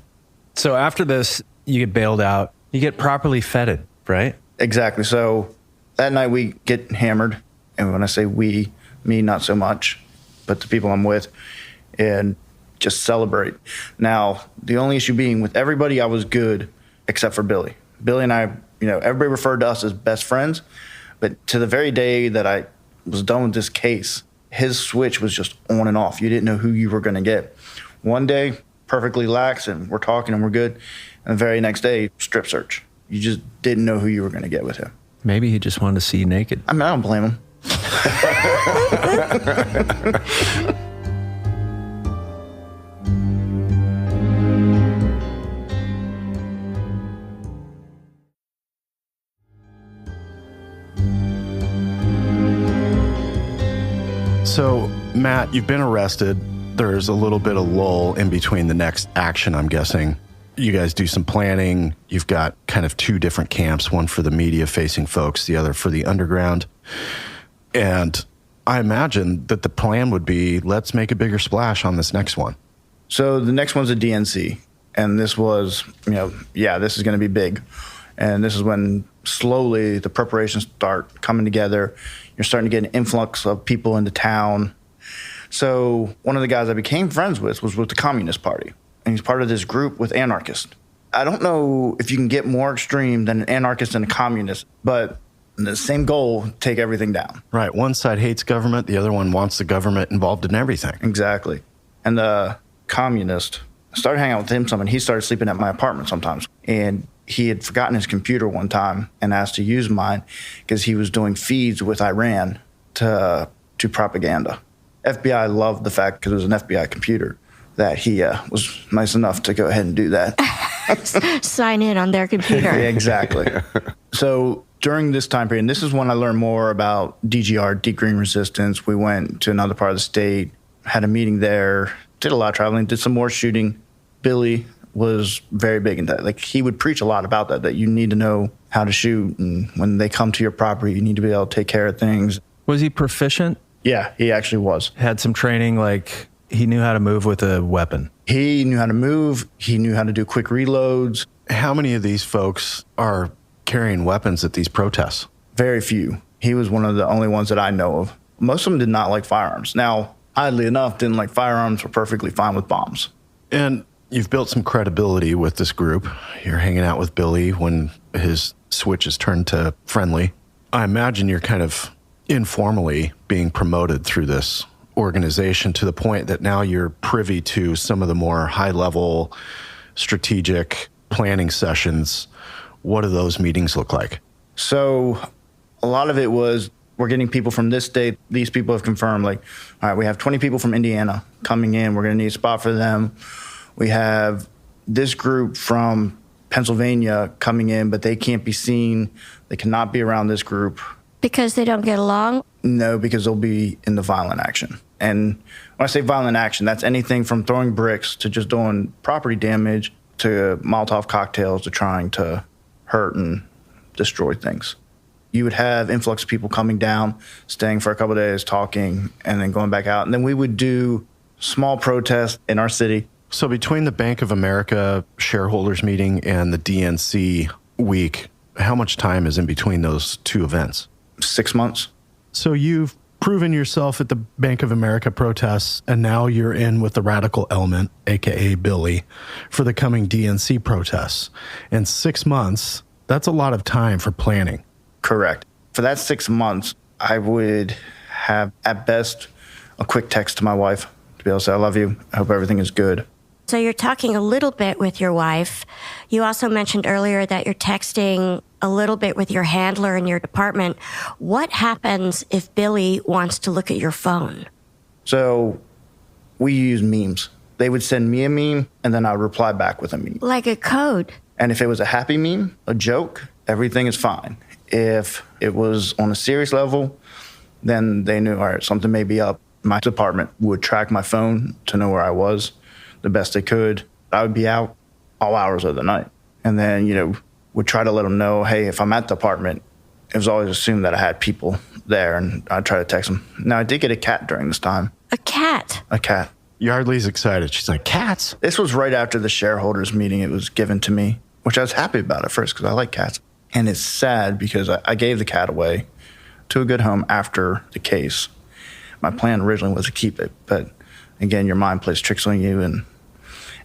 So after this, you get bailed out, you get properly feted, right? Exactly. So that night we get hammered. And when I say we, me, not so much, but the people I'm with, and just celebrate. Now, the only issue being with everybody, I was good except for Billy. Billy and I, everybody referred to us as best friends, but to the very day that I was done with this case, his switch was just on and off. You didn't know who you were going to get. One day, perfectly lax, and we're talking and we're good. And the very next day, strip search. You just didn't know who you were going to get with him. Maybe he just wanted to see you naked. I mean, I don't blame him. So, Matt, you've been arrested. There's a little bit of lull in between the next action, I'm guessing. You guys do some planning. You've got kind of two different camps, one for the media-facing folks, the other for the underground. And I imagine that the plan would be, let's make a bigger splash on this next one. So the next one's a DNC. And this was, this is going to be big. And this is when slowly the preparations start coming together. You're starting to get an influx of people into town. So one of the guys I became friends with was with the Communist Party. And he's part of this group with anarchists. I don't know if you can get more extreme than an anarchist and a communist, but the same goal, take everything down. Right. One side hates government. The other one wants the government involved in everything. Exactly. And the communist, I started hanging out with him some, and he started sleeping at my apartment sometimes. And he had forgotten his computer one time and asked to use mine because he was doing feeds with Iran to propaganda. FBI loved the fact, because it was an FBI computer, that he was nice enough to go ahead and do that. Sign in on their computer. Yeah, exactly. So during this time period, and this is when I learned more about DGR, Deep Green Resistance. We went to another part of the state, had a meeting there, did a lot of traveling, did some more shooting. Billy was very big in that. Like, he would preach a lot about that you need to know how to shoot. And when they come to your property, you need to be able to take care of things. Was he proficient? Yeah, he actually was. Had some training, like he knew how to move with a weapon. He knew how to move. He knew how to do quick reloads. How many of these folks are carrying weapons at these protests? Very few. He was one of the only ones that I know of. Most of them did not like firearms. Now, oddly enough, didn't like firearms, were perfectly fine with bombs. And you've built some credibility with this group. You're hanging out with Billy when his switch is turned to friendly. I imagine you're kind of informally being promoted through this organization to the point that now you're privy to some of the more high-level strategic planning sessions. What do those meetings look like? So a lot of it was, we're getting people from this state. These people have confirmed, like, all right, we have 20 people from Indiana coming in. We're going to need a spot for them. We have this group from Pennsylvania coming in, but they can't be seen. They cannot be around this group. Because they don't get along? No, because they'll be in the violent action. And when I say violent action, that's anything from throwing bricks to just doing property damage to Molotov cocktails to trying to hurt and destroy things. You would have influx of people coming down, staying for a couple of days, talking, and then going back out. And then we would do small protests in our city. So between the Bank of America shareholders meeting and the DNC week, how much time is in between those two events? 6 months. So you've proven yourself at the Bank of America protests, and now you're in with the radical element, aka Billy, for the coming DNC protests. And 6 months, that's a lot of time for planning. Correct. For that 6 months, I would have, at best, a quick text to my wife to be able to say, I love you. I hope everything is good. So you're talking a little bit with your wife. You also mentioned earlier that you're texting a little bit with your handler in your department. What happens if Billy wants to look at your phone? So we use memes. They would send me a meme, and then I would reply back with a meme. Like a code. And if it was a happy meme, a joke, everything is fine. If it was on a serious level, then they knew, all right, something may be up. My department would track my phone to know where I was the best they could. I would be out all hours of the night. And then, would try to let them know, hey, if I'm at the apartment, it was always assumed that I had people there, and I'd try to text them. Now, I did get a cat during this time. A cat? A cat. Yardley's excited. She's like, cats? This was right after the shareholders meeting. It was given to me, which I was happy about at first because I like cats. And it's sad because I gave the cat away to a good home after the case. My plan originally was to keep it, but again, your mind plays tricks on you, and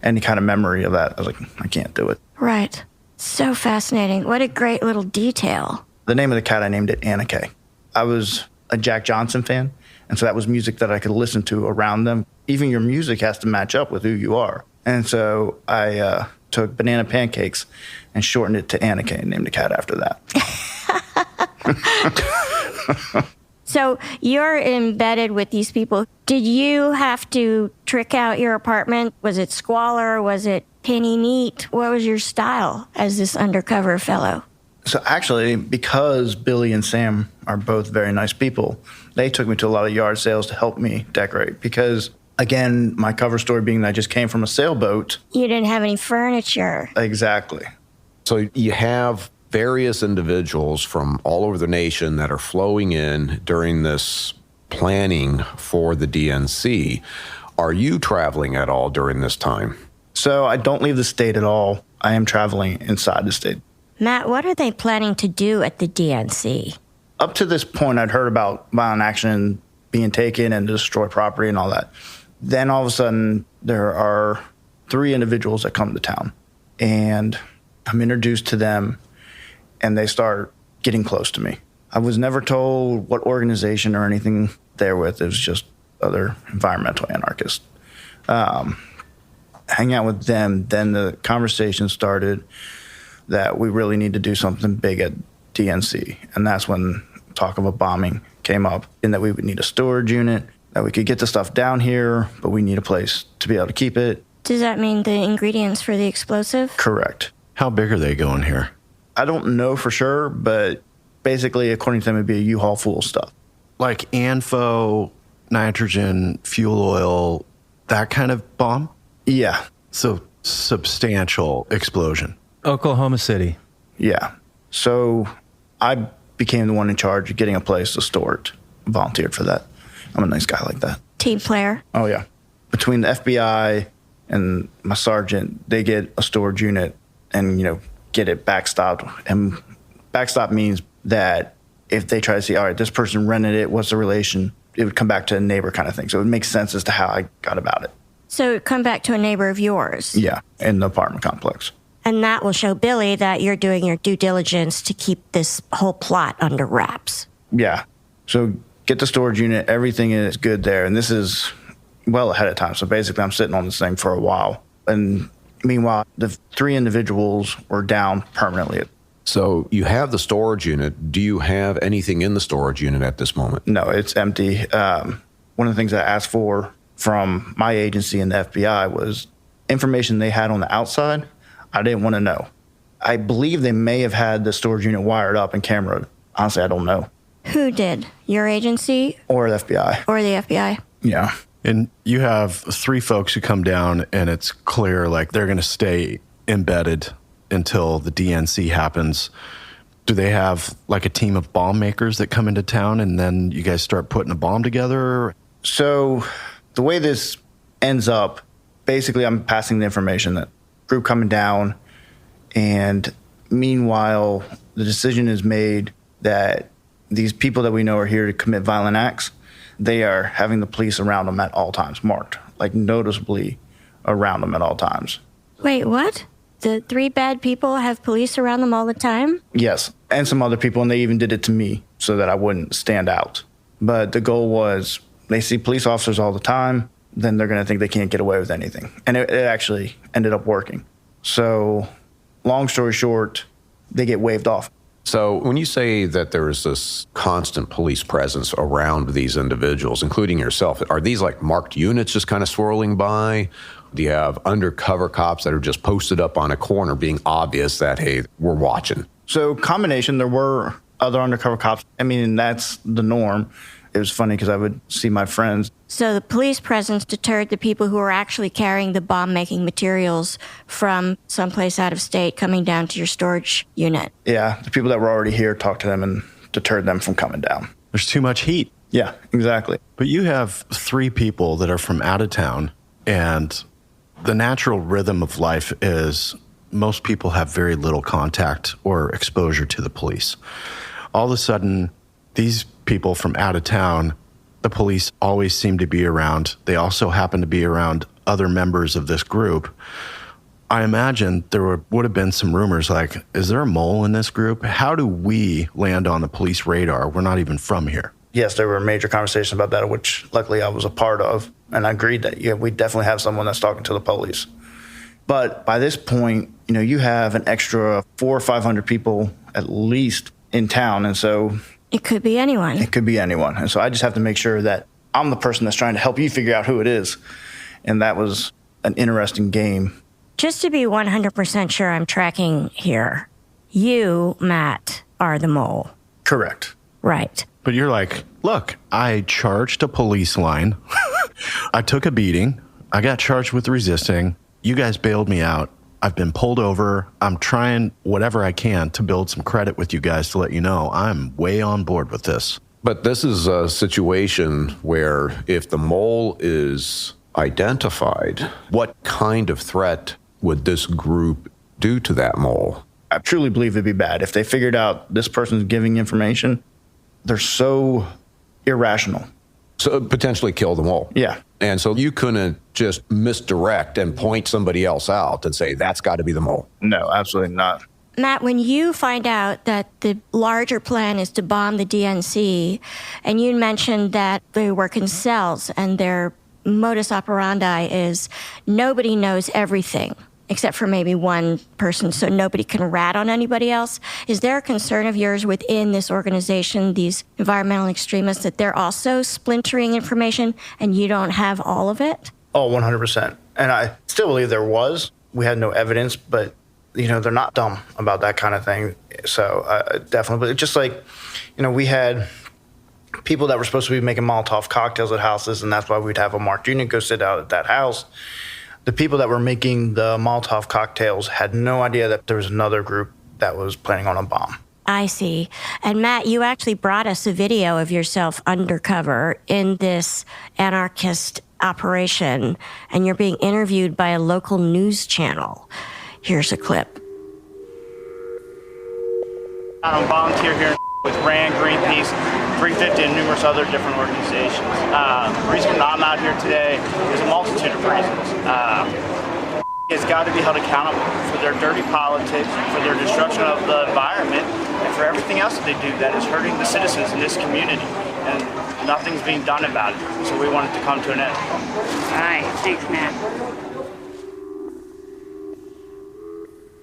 any kind of memory of that, I was like, I can't do it. Right. So fascinating. What a great little detail. The name of the cat, I named it Anna Kay. I was a Jack Johnson fan, and so that was music that I could listen to around them. Even your music has to match up with who you are. And so I took banana pancakes and shortened it to Anna Kay and named the cat after that. So you're embedded with these people. Did you have to trick out your apartment? Was it squalor? Was it penny neat? What was your style as this undercover fellow? So actually, because Billy and Sam are both very nice people, they took me to a lot of yard sales to help me decorate because, again, my cover story being that I just came from a sailboat. You didn't have any furniture. Exactly. So you have various individuals from all over the nation that are flowing in during this planning for the DNC. Are you traveling at all during this time? So I don't leave the state at all. I am traveling inside the state. Matt, what are they planning to do at the DNC? Up to this point, I'd heard about violent action being taken and destroy property and all that. Then all of a sudden, there are 3 individuals that come to town, and I'm introduced to them, and they start getting close to me. I was never told what organization or anything they're with. It was just other environmental anarchists. Hang out with them, then the conversation started that we really need to do something big at DNC. And that's when talk of a bombing came up, and that we would need a storage unit, that we could get the stuff down here, but we need a place to be able to keep it. Does that mean the ingredients for the explosive? Correct. How big are they going here? I don't know for sure, but basically, according to them, it'd be a U-Haul full of stuff. Like ANFO, nitrogen, fuel oil, that kind of bomb? Yeah. So substantial explosion. Oklahoma City. Yeah. So I became the one in charge of getting a place to store it. Volunteered for that. I'm a nice guy like that. Team player. Oh, yeah. Between the FBI and my sergeant, they get a storage unit and, get it backstopped. And backstop means that if they try to see, all right, this person rented it, what's the relation? It would come back to a neighbor kind of thing. So it would make sense as to how I got about it. So come back to a neighbor of yours. Yeah, in the apartment complex. And that will show Billy that you're doing your due diligence to keep this whole plot under wraps. Yeah. So get the storage unit. Everything is good there. And this is well ahead of time. So basically, I'm sitting on this thing for a while. And meanwhile, the 3 individuals were down permanently. So you have the storage unit. Do you have anything in the storage unit at this moment? No, it's empty. One of the things I asked for from my agency and the FBI was information they had on the outside. I didn't want to know. I believe they may have had the storage unit wired up and cameraed. Honestly, I don't know. Who did? Your agency? Or the FBI. Or the FBI? Yeah. And you have 3 folks who come down, and it's clear like they're going to stay embedded until the DNC happens. Do they have like a team of bomb makers that come into town, and then you guys start putting a bomb together? So the way this ends up, basically I'm passing the information that group coming down, and meanwhile, the decision is made that these people that we know are here to commit violent acts, they are having the police around them at all times, marked, like noticeably around them at all times. Wait, what? The 3 bad people have police around them all the time? Yes, and some other people, and they even did it to me so that I wouldn't stand out. But the goal was, they see police officers all the time, then they're going to think they can't get away with anything. And it actually ended up working. So long story short, they get waved off. So when you say that there is this constant police presence around these individuals, including yourself, are these like marked units just kind of swirling by? Do you have undercover cops that are just posted up on a corner being obvious that, hey, we're watching? So combination, there were other undercover cops. I mean, that's the norm. It was funny because I would see my friends. So the police presence deterred the people who were actually carrying the bomb-making materials from someplace out of state coming down to your storage unit. Yeah, the people that were already here talked to them and deterred them from coming down. There's too much heat. Yeah, exactly. But you have 3 people that are from out of town, and the natural rhythm of life is most people have very little contact or exposure to the police. All of a sudden, these people from out of town, the police always seem to be around. They also happen to be around other members of this group. I imagine there would have been some rumors like, is there a mole in this group? How do we land on the police radar? We're not even from here. Yes, there were major conversations about that, which luckily I was a part of. And I agreed that, yeah, we definitely have someone that's talking to the police. But by this point, you have an extra 400 or 500 people at least in town. And so it could be anyone. It could be anyone. And so I just have to make sure that I'm the person that's trying to help you figure out who it is. And that was an interesting game. Just to be 100% sure I'm tracking here, you, Matt, are the mole. Correct. Right. But you're like, look, I charged a police line. I took a beating. I got charged with resisting. You guys bailed me out. I've been pulled over. I'm trying whatever I can to build some credit with you guys to let you know I'm way on board with this. But this is a situation where if the mole is identified, what kind of threat would this group do to that mole? I truly believe it'd be bad. If they figured out this person's giving information, they're so irrational. So potentially kill the mole. Yeah. And so you couldn't just misdirect and point somebody else out and say, that's got to be the mole. No, absolutely not. Matt, when you find out that the larger plan is to bomb the DNC, and you mentioned that they work in cells and their modus operandi is nobody knows everything except for maybe one person, so nobody can rat on anybody else. Is there a concern of yours within this organization, these environmental extremists, that they're also splintering information and you don't have all of it? Oh, 100%. And I still believe there was. We had no evidence, but, they're not dumb about that kind of thing. So definitely. But just like, we had people that were supposed to be making Molotov cocktails at houses, and that's why we'd have a Mark Jr. go sit out at that house. The people that were making the Molotov cocktails had no idea that there was another group that was planning on a bomb. I see. And Matt, you actually brought us a video of yourself undercover in this anarchist operation, and you're being interviewed by a local news channel. Here's a clip. I'm a volunteer here with RAND, Greenpeace, 350, and numerous other different organizations. The reason I'm out here today is a multitude of reasons. Has got to be held accountable for their dirty politics, for their destruction of the environment, and for everything else that they do that is hurting the citizens in this community. And nothing's being done about it. So we want it to come to an end. All right, thanks, Matt.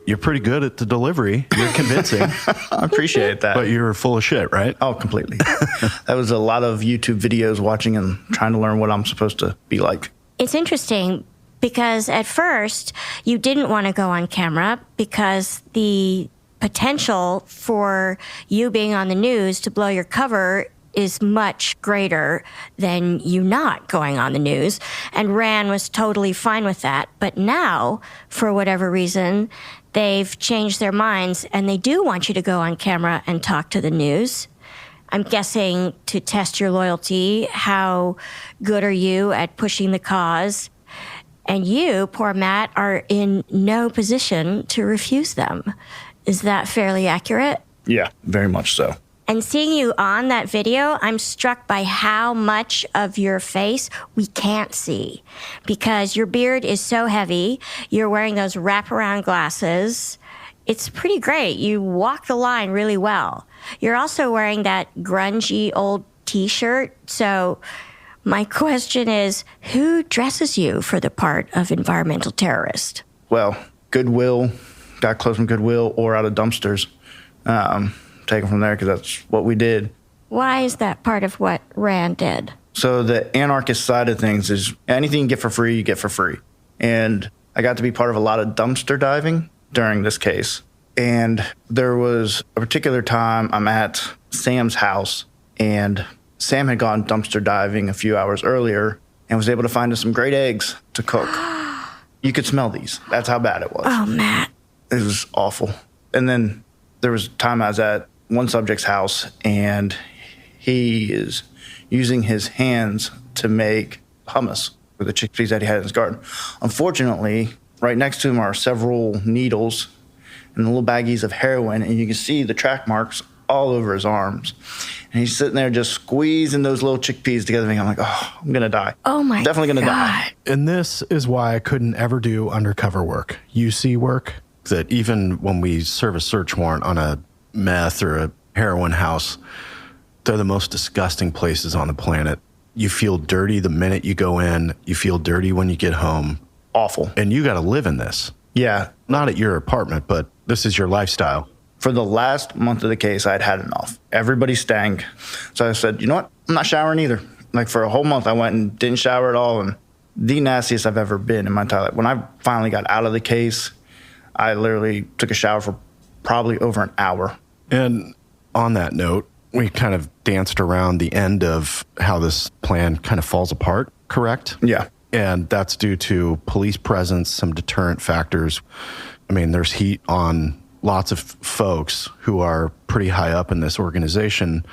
You're pretty good at the delivery. You're convincing. I appreciate that. But you're full of shit, right? Oh, completely. That was a lot of YouTube videos watching and trying to learn what I'm supposed to be like. It's interesting because at first you didn't want to go on camera because the potential for you being on the news to blow your cover is much greater than you not going on the news. And Rand was totally fine with that. But now, for whatever reason, they've changed their minds and they do want you to go on camera and talk to the news. I'm guessing to test your loyalty. How good are you at pushing the cause? And you, poor Matt, are in no position to refuse them. Is that fairly accurate? Yeah, very much so. And seeing you on that video, I'm struck by how much of your face we can't see because your beard is so heavy. You're wearing those wraparound glasses. It's pretty great. You walk the line really well. You're also wearing that grungy old T-shirt. So my question is, who dresses you for the part of environmental terrorist? Well, Goodwill, got clothes from Goodwill or out of dumpsters. Take them from there because that's what we did. Why is that part of what Rand did? So the anarchist side of things is anything you get for free, you get for free. And I got to be part of a lot of dumpster diving during this case. And there was a particular time I'm at Sam's house, and Sam had gone dumpster diving a few hours earlier and was able to find us some great eggs to cook. You could smell these. That's how bad it was. Oh, Matt. It was awful. And then there was a time I was at one subject's house, and he is using his hands to make hummus with the chickpeas that he had in his garden. Unfortunately, right next to him are several needles and little baggies of heroin, and you can see the track marks all over his arms. And he's sitting there just squeezing those little chickpeas together. And I'm like, oh, I'm going to die. Oh, my Definitely going to God. die. And this is why I couldn't ever do undercover work, UC work, that even when we serve a search warrant on a meth or a heroin house, they're the most disgusting places on the planet. You feel dirty the minute you go in. You feel dirty when you get home. Awful. And you got to live in this. Yeah. Not at your apartment, but this is your lifestyle. For the last month of the case, I'd had enough. Everybody stank. So I said, you know what? I'm not showering either. Like for a whole month, I went and didn't shower at all. And the nastiest I've ever been in my entire life. When I finally got out of the case, I literally took a shower for probably over an hour. And on that note, we kind of danced around the end of how this plan kind of falls apart, correct? Yeah. And that's due to police presence, some deterrent factors. I mean, there's heat on lots of folks who are pretty high up in this organization,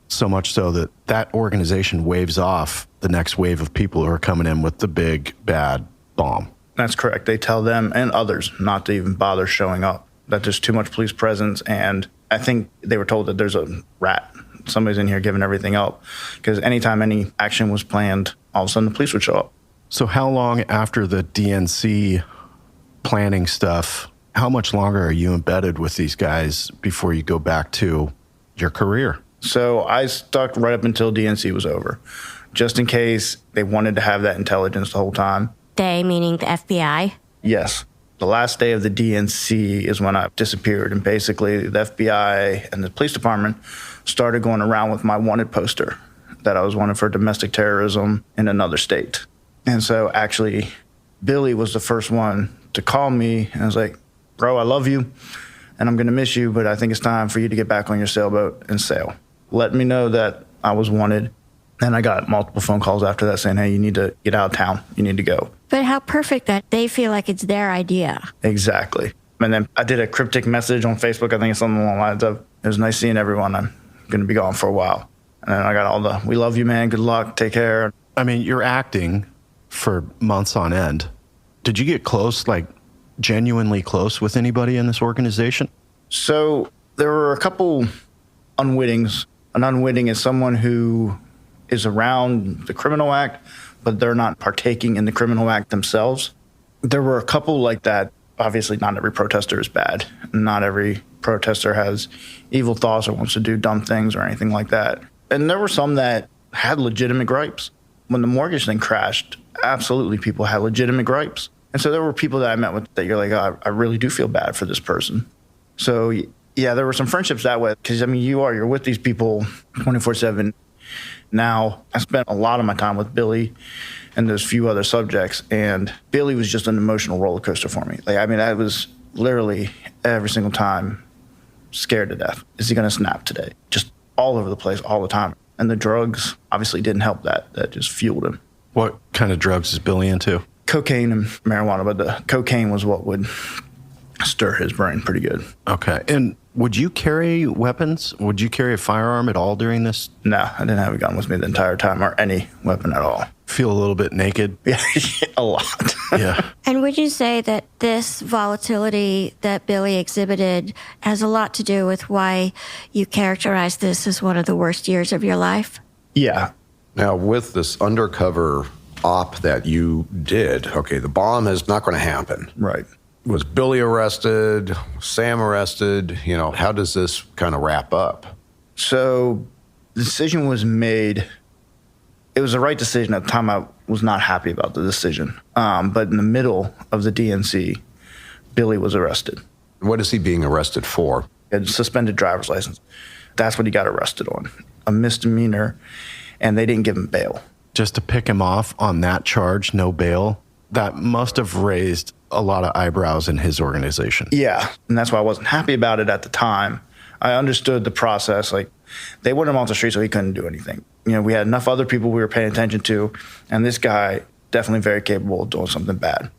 so much so that that organization waves off the next wave of people who are coming in with the big, bad bomb. That's correct. They tell them and others not to even bother showing up, that there's too much police presence. And I think they were told that there's a rat. Somebody's in here giving everything up. Because anytime any action was planned, all of a sudden the police would show up. So how long after the DNC planning stuff, how much longer are you embedded with these guys before you go back to your career? So I stuck right up until DNC was over, just in case they wanted to have that intelligence the whole time. They, meaning the FBI? Yes. The last day of the DNC is when I disappeared, and basically the FBI and the police department started going around with my wanted poster that I was wanted for domestic terrorism in another state. And so actually, Billy was the first one to call me, and I was like, bro, I love you, and I'm going to miss you, but I think it's time for you to get back on your sailboat and sail. Let me know that I was wanted. And I got multiple phone calls after that saying, hey, you need to get out of town. You need to go. But how perfect that they feel like it's their idea. Exactly. And then I did a cryptic message on Facebook. I think it's something along the lines of, it was nice seeing everyone. I'm going to be gone for a while. And then I got all the, we love you, man. Good luck. Take care. I mean, you're acting for months on end. Did you get close, like genuinely close with anybody in this organization? So there were a couple unwittings. An unwitting is someone who is around the criminal act, but they're not partaking in the criminal act themselves. There were a couple like that. Obviously, not every protester is bad. Not every protester has evil thoughts or wants to do dumb things or anything like that. And there were some that had legitimate gripes. When the mortgage thing crashed, absolutely people had legitimate gripes. And so there were people that I met with that you're like, oh, I really do feel bad for this person. So yeah, there were some friendships that way. Because I mean, you're with these people 24/7. Now, I spent a lot of my time with Billy and those few other subjects, and Billy was just an emotional roller coaster for me. Like, I mean, I was literally every single time scared to death. Is he going to snap today? Just all over the place, all the time. And the drugs obviously didn't help that. That just fueled him. What kind of drugs is Billy into? Cocaine and marijuana, but the cocaine was what would stir his brain pretty good. Okay. And would you carry weapons? Would you carry a firearm at all during this? No, I didn't have a gun with me the entire time, or any weapon at all. Feel a little bit naked? Yeah, a lot. Yeah. And would you say that this volatility that Billy exhibited has a lot to do with why you characterize this as one of the worst years of your life? Yeah. Now, with this undercover op that you did, okay, the bomb is not going to happen. Right. Was Billy arrested? Sam arrested? You know, how does this kind of wrap up? So the decision was made. It was the right decision. At the time, I was not happy about the decision. But in the middle of the DNC, Billy was arrested. What is he being arrested for? He had a suspended driver's license. That's what he got arrested on, a misdemeanor, and they didn't give him bail. Just to pick him off on that charge, no bail, that must have raised a lot of eyebrows in his organization. Yeah, and that's why I wasn't happy about it at the time. I understood the process. Like, they wanted him off the street so he couldn't do anything. You know, we had enough other people we were paying attention to, and this guy definitely very capable of doing something bad.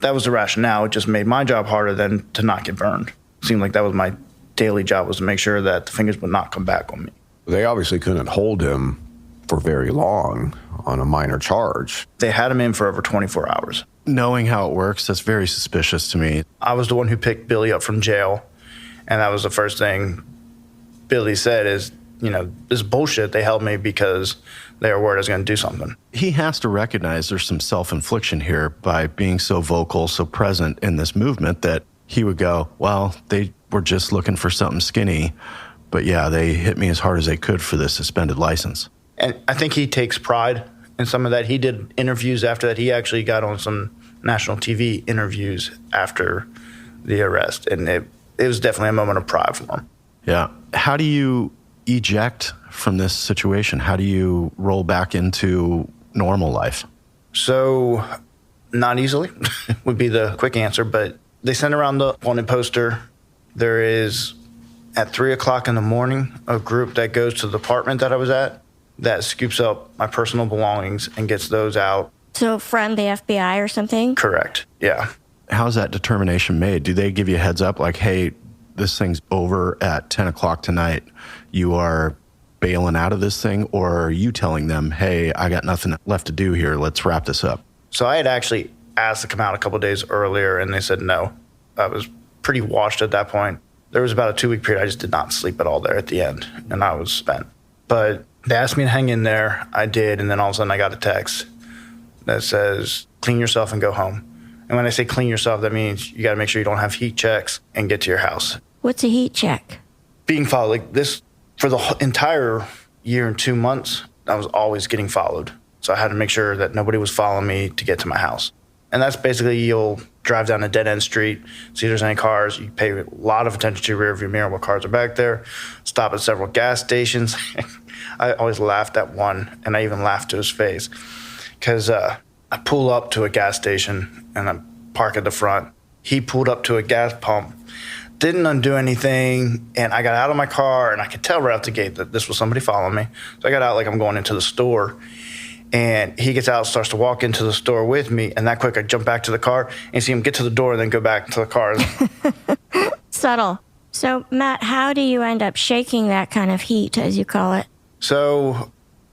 That was the rationale. It just made my job harder than to not get burned. It seemed like that was my daily job, was to make sure that the fingers would not come back on me. They obviously couldn't hold him for very long on a minor charge. They had him in for over 24 hours. Knowing how it works, that's very suspicious to me. I was the one who picked Billy up from jail, and that was the first thing Billy said is, you know, this is bullshit. They held me because they were worried I was going to do something. He has to recognize there's some self-infliction here by being so vocal, so present in this movement, that he would go, well, they were just looking for something skinny, but yeah, they hit me as hard as they could for this suspended license. And I think he takes pride in some of that. He did interviews after that. He actually got on some national TV interviews after the arrest, and it was definitely a moment of pride for him. Yeah. How do you eject from this situation? How do you roll back into normal life? So, not easily would be the quick answer, but they sent around the wanted poster, There is, at 3 o'clock in the morning, a group that goes to the apartment that I was at that scoops up my personal belongings and gets those out. So from the FBI or something? Correct. Yeah. How's that determination made? Do they give you a heads up like, hey, this thing's over at 10 o'clock tonight, you are bailing out of this thing? Or are you telling them, hey, I got nothing left to do here, let's wrap this up? So I had actually asked to come out a couple of days earlier, and they said no. I was pretty washed at that point. There was about a 2-week period I just did not sleep at all there at the end, and I was spent. But they asked me to hang in there. I did, and then all of a sudden I got a text that says, clean yourself and go home. And when I say clean yourself, that means you got to make sure you don't have heat checks and get to your house. What's a heat check? Being followed like this for the entire year and 2 months, I was always getting followed. So I had to make sure that nobody was following me to get to my house. And that's basically, you'll drive down a dead-end street, see if there's any cars. You pay a lot of attention to your rear view mirror, what cars are back there. Stop at several gas stations. I always laughed at one, and I even laughed to his face. Because I pull up to a gas station, and I park at the front. He pulled up to a gas pump, didn't undo anything, and I got out of my car, and I could tell right out the gate that this was somebody following me. So I got out like I'm going into the store. And he gets out, starts to walk into the store with me, and that quick I jump back to the car and see him get to the door and then go back to the car. Subtle. So, Matt, how do you end up shaking that kind of heat, as you call it? So,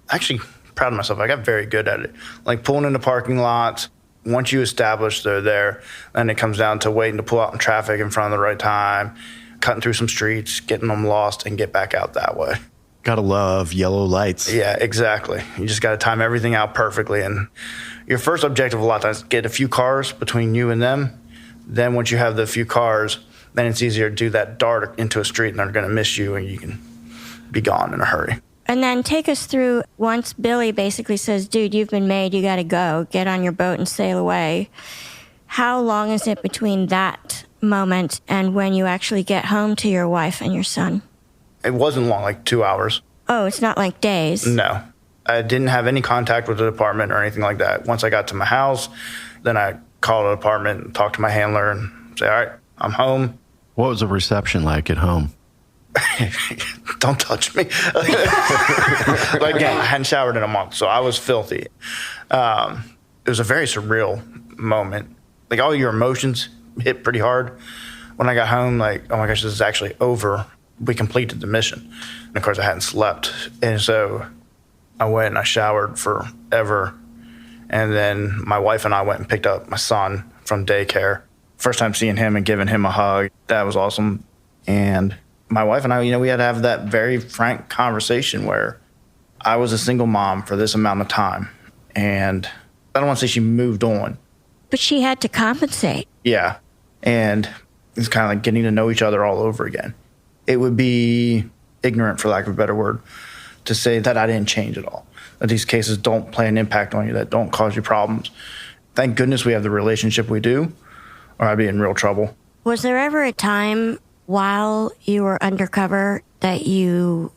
actually, proud of myself. I got very good at it. Like pulling into parking lots, once you establish they're there, then it comes down to waiting to pull out in traffic in front of the right time, cutting through some streets, getting them lost, and get back out that way. Gotta love yellow lights. Yeah, exactly. You just got to time everything out perfectly. And your first objective a lot of times is get a few cars between you and them. Then once you have the few cars, then it's easier to do that dart into a street and they're going to miss you and you can be gone in a hurry. And then take us through, once Billy basically says, dude, you've been made, you got to go, get on your boat and sail away. How long is it between that moment and when you actually get home to your wife and your son? It wasn't long, like 2 hours. Oh, it's not like days. No. I didn't have any contact with the department or anything like that. Once I got to my house, then I called the department and talked to my handler and say, all right, I'm home. What was the reception like at home? Don't touch me. Like, again, I hadn't showered in a month, so I was filthy. It was a very surreal moment. Like, all your emotions hit pretty hard. When I got home, like, oh my gosh, this is actually over. We completed the mission. And of course, I hadn't slept. And so I went and I showered forever. And then my wife and I went and picked up my son from daycare. First time seeing him and giving him a hug. That was awesome. And my wife and I, we had to have that very frank conversation where I was a single mom for this amount of time. And I don't want to say she moved on. But she had to compensate. Yeah. And it's kind of like getting to know each other all over again. It would be ignorant, for lack of a better word, to say that I didn't change at all, that these cases don't play an impact on you, that don't cause you problems. Thank goodness we have the relationship we do, or I'd be in real trouble. Was there ever a time while you were undercover that you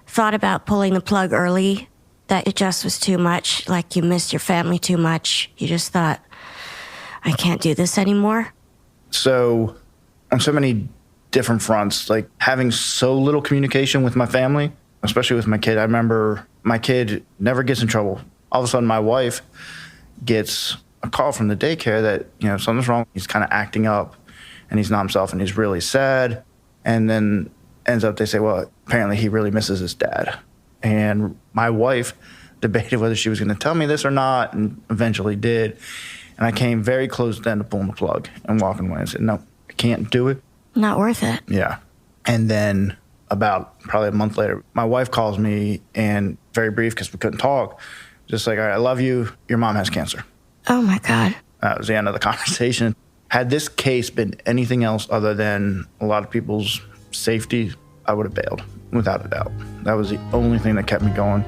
thought about pulling the plug early, that it just was too much, like you missed your family too much? You just thought, I can't do this anymore? So on so many different fronts, like having so little communication with my family, especially with my kid. I remember my kid never gets in trouble. All of a sudden, my wife gets a call from the daycare that, something's wrong. He's kind of acting up and he's not himself and he's really sad. And then ends up, they say, well, apparently he really misses his dad. And my wife debated whether she was going to tell me this or not, and eventually did. And I came very close then to pulling the plug and walking away and said, no, I can't do it. Not worth it. Yeah. And then about probably a month later, my wife calls me, and very brief because we couldn't talk, just like, all right, I love you. Your mom has cancer. Oh, my God. That was the end of the conversation. Had this case been anything else other than a lot of people's safety, I would have bailed, without a doubt. That was the only thing that kept me going.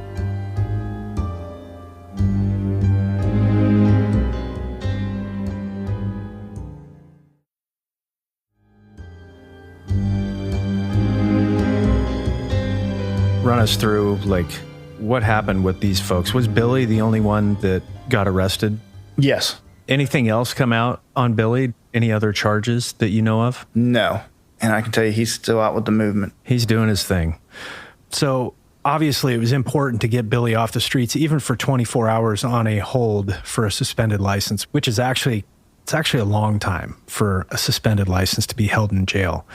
Run us through, what happened with these folks. Was Billy the only one that got arrested? Yes. Anything else come out on Billy? Any other charges that you know of? No. And I can tell you, he's still out with the movement. He's doing his thing. So obviously it was important to get Billy off the streets, even for 24 hours on a hold for a suspended license, which is actually a long time for a suspended license to be held in jail.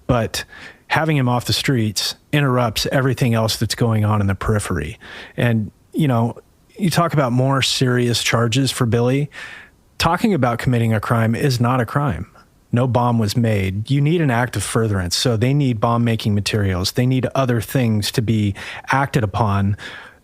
But having him off the streets interrupts everything else that's going on in the periphery. And, you know, you talk about more serious charges for Billy. Talking about committing a crime is not a crime. No bomb was made. You need an act of furtherance. So they need bomb-making materials. They need other things to be acted upon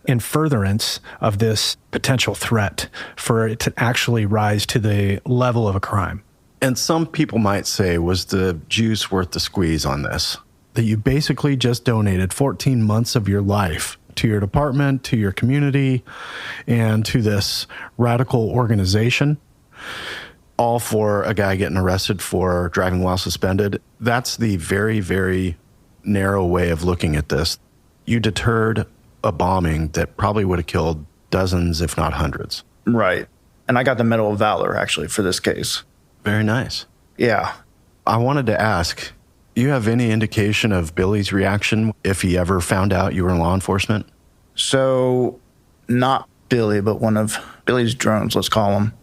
in furtherance of this potential threat for it to actually rise to the level of a crime. And some people might say, was the juice worth the squeeze on this? That you basically just donated 14 months of your life to your department, to your community, and to this radical organization, all for a guy getting arrested for driving while suspended. That's the very, very narrow way of looking at this. You deterred a bombing that probably would have killed dozens, if not hundreds. Right. And I got the Medal of Valor, actually, for this case. Very nice. Yeah. I wanted to ask, you have any indication of Billy's reaction if he ever found out you were in law enforcement? So, not Billy, but one of Billy's drones, let's call him,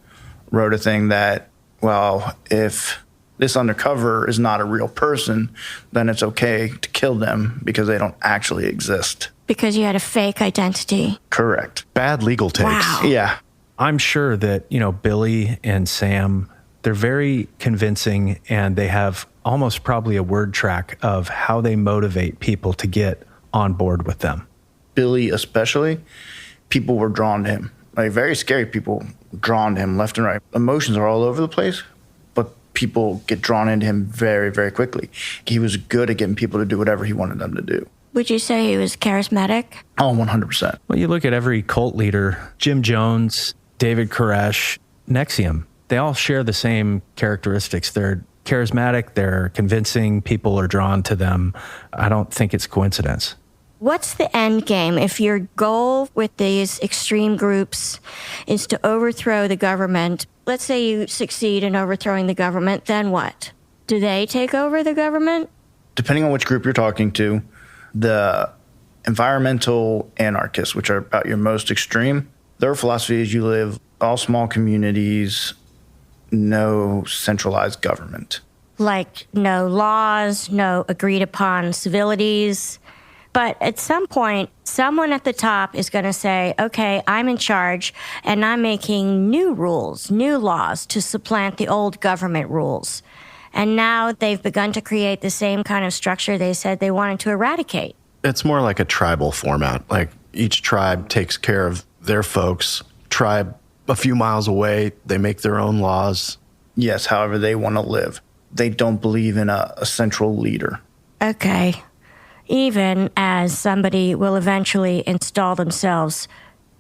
wrote a thing that, well, if this undercover is not a real person, then it's okay to kill them because they don't actually exist. Because you had a fake identity. Correct. Bad legal takes. Wow. Yeah. I'm sure that, you know, Billy and Sam, they're very convincing, and they have almost probably a word track of how they motivate people to get on board with them. Billy especially, people were drawn to him. Like, very scary people drawn to him left and right. Emotions are all over the place, but people get drawn into him very, very quickly. He was good at getting people to do whatever he wanted them to do. Would you say he was charismatic? Oh, 100%. Well, you look at every cult leader, Jim Jones, David Koresh, Nexium, they all share the same characteristics. They're charismatic, they're convincing, people are drawn to them. I don't think it's coincidence. What's the end game? If your goal with these extreme groups is to overthrow the government, let's say you succeed in overthrowing the government, then what? Do they take over the government? Depending on which group you're talking to, the environmental anarchists, which are about your most extreme, their philosophy is you live all small communities, no centralized government. Like no laws, no agreed upon civilities. But at some point, someone at the top is going to say, okay, I'm in charge, and I'm making new rules, new laws to supplant the old government rules. And now they've begun to create the same kind of structure they said they wanted to eradicate. It's more like a tribal format. Like each tribe takes care of their folks. Tribe a few miles away, they make their own laws. Yes, however they want to live. They don't believe in a central leader. Okay. Even as somebody will eventually install themselves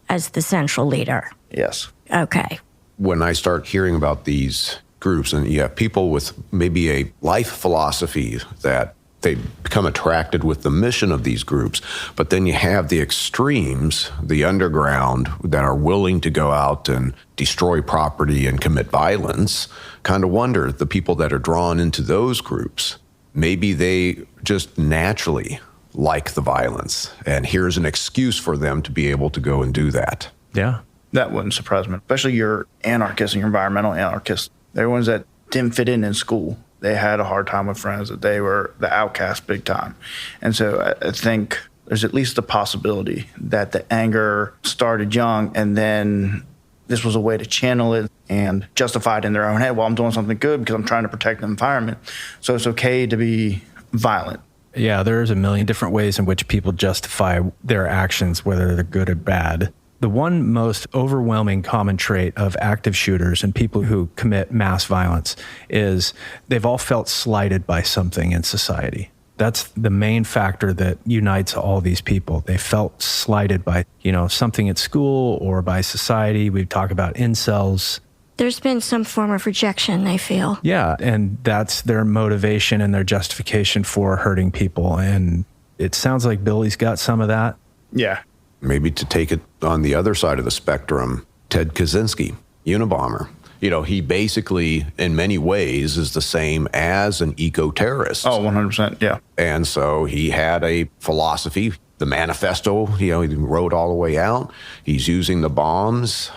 as the central leader. Yes. Okay. When I start hearing about these groups, and you have people with maybe a life philosophy that they become attracted with the mission of these groups, but then you have the extremes, the underground, that are willing to go out and destroy property and commit violence. Kind of wonder, the people that are drawn into those groups, maybe they just naturally like the violence, and here's an excuse for them to be able to go and do that. Yeah. That wouldn't surprise me, especially your anarchists and your environmental anarchists. They're ones that didn't fit in school. They had a hard time with friends, that they were the outcast big time. And so I think there's at least a possibility that the anger started young, and then this was a way to channel it and justify it in their own head. Well, I'm doing something good because I'm trying to protect the environment. So it's okay to be violent. Yeah, there's a million different ways in which people justify their actions, whether they're good or bad. The one most overwhelming common trait of active shooters and people who commit mass violence is they've all felt slighted by something in society. That's the main factor that unites all these people. They felt slighted by, something at school or by society. We talk about incels. There's been some form of rejection, they feel. Yeah, and that's their motivation and their justification for hurting people. And it sounds like Billy's got some of that. Yeah. Maybe to take it on the other side of the spectrum, Ted Kaczynski, Unabomber. He basically, in many ways, is the same as an eco-terrorist. Oh, 100%, yeah. And so he had a philosophy, the manifesto, he wrote all the way out. He's using the bombs.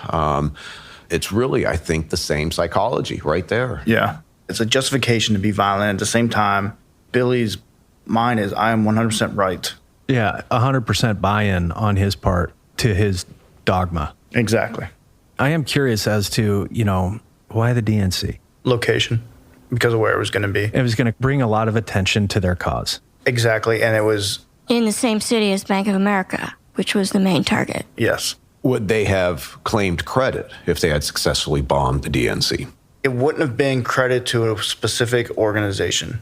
It's really, I think, the same psychology right there. Yeah. It's a justification to be violent. At the same time, Billy's mind is, I am 100% right. Yeah, 100% buy-in on his part to his dogma. Exactly. I am curious as to, why the DNC? Location, because of where it was going to be. It was going to bring a lot of attention to their cause. Exactly, and it was... In the same city as Bank of America, which was the main target. Yes. Would they have claimed credit if they had successfully bombed the DNC? It wouldn't have been credit to a specific organization.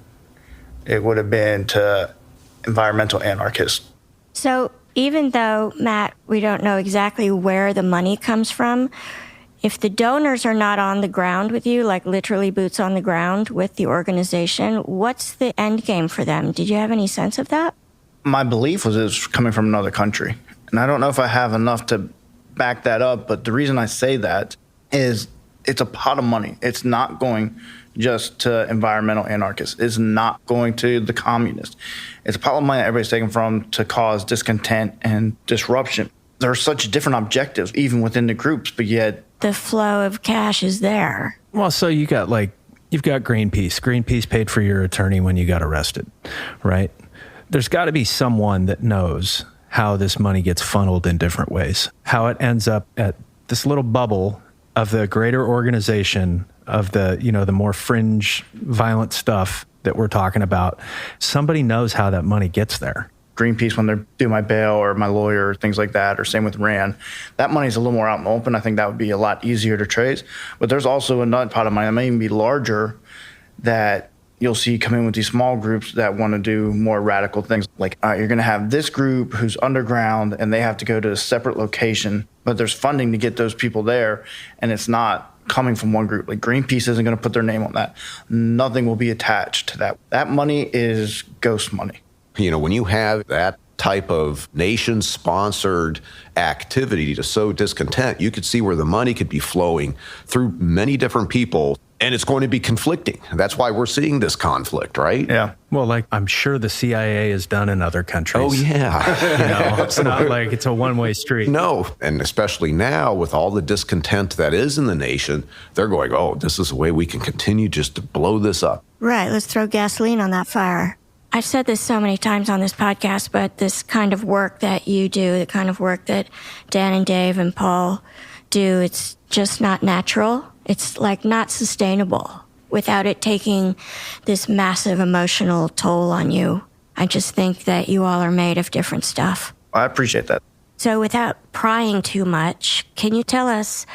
It would have been to environmental anarchists. So even though, Matt, we don't know exactly where the money comes from, if the donors are not on the ground with you, like literally boots on the ground with the organization, what's the end game for them? Did you have any sense of that? My belief was it was coming from another country. And I don't know if I have enough to back that up, but the reason I say that is it's a pot of money. It's not going just to environmental anarchists. It's not going to the communists. It's a pot of money that everybody's taking from to cause discontent and disruption. There are such different objectives, even within the groups, but yet... The flow of cash is there. Well, so you've got Greenpeace. Greenpeace paid for your attorney when you got arrested, right? There's got to be someone that knows how this money gets funneled in different ways, how it ends up at this little bubble of the greater organization of the, the more fringe violent stuff that we're talking about. Somebody knows how that money gets there. Greenpeace, when they're doing my bail or my lawyer, or things like that, or same with RAND, that money's a little more out in the open. I think that would be a lot easier to trace. But there's also another pot of money that may even be larger that you'll see come in with these small groups that want to do more radical things. Like, all right, you're going to have this group who's underground and they have to go to a separate location, but there's funding to get those people there, and it's not coming from one group. Like Greenpeace isn't going to put their name on that. Nothing will be attached to that. That money is ghost money. When you have that type of nation-sponsored activity to sow discontent, you could see where the money could be flowing through many different people, and it's going to be conflicting. That's why we're seeing this conflict, right? Yeah. Well, I'm sure the CIA is done in other countries. Oh, yeah. It's not like it's a one-way street. No, and especially now with all the discontent that is in the nation, they're going, oh, this is a way we can continue just to blow this up. Right, let's throw gasoline on that fire. I've said this so many times on this podcast, but this kind of work that you do, the kind of work that Dan and Dave and Paul do, it's just not natural. It's not sustainable without it taking this massive emotional toll on you. I just think that you all are made of different stuff. I appreciate that. So without prying too much, can you tell us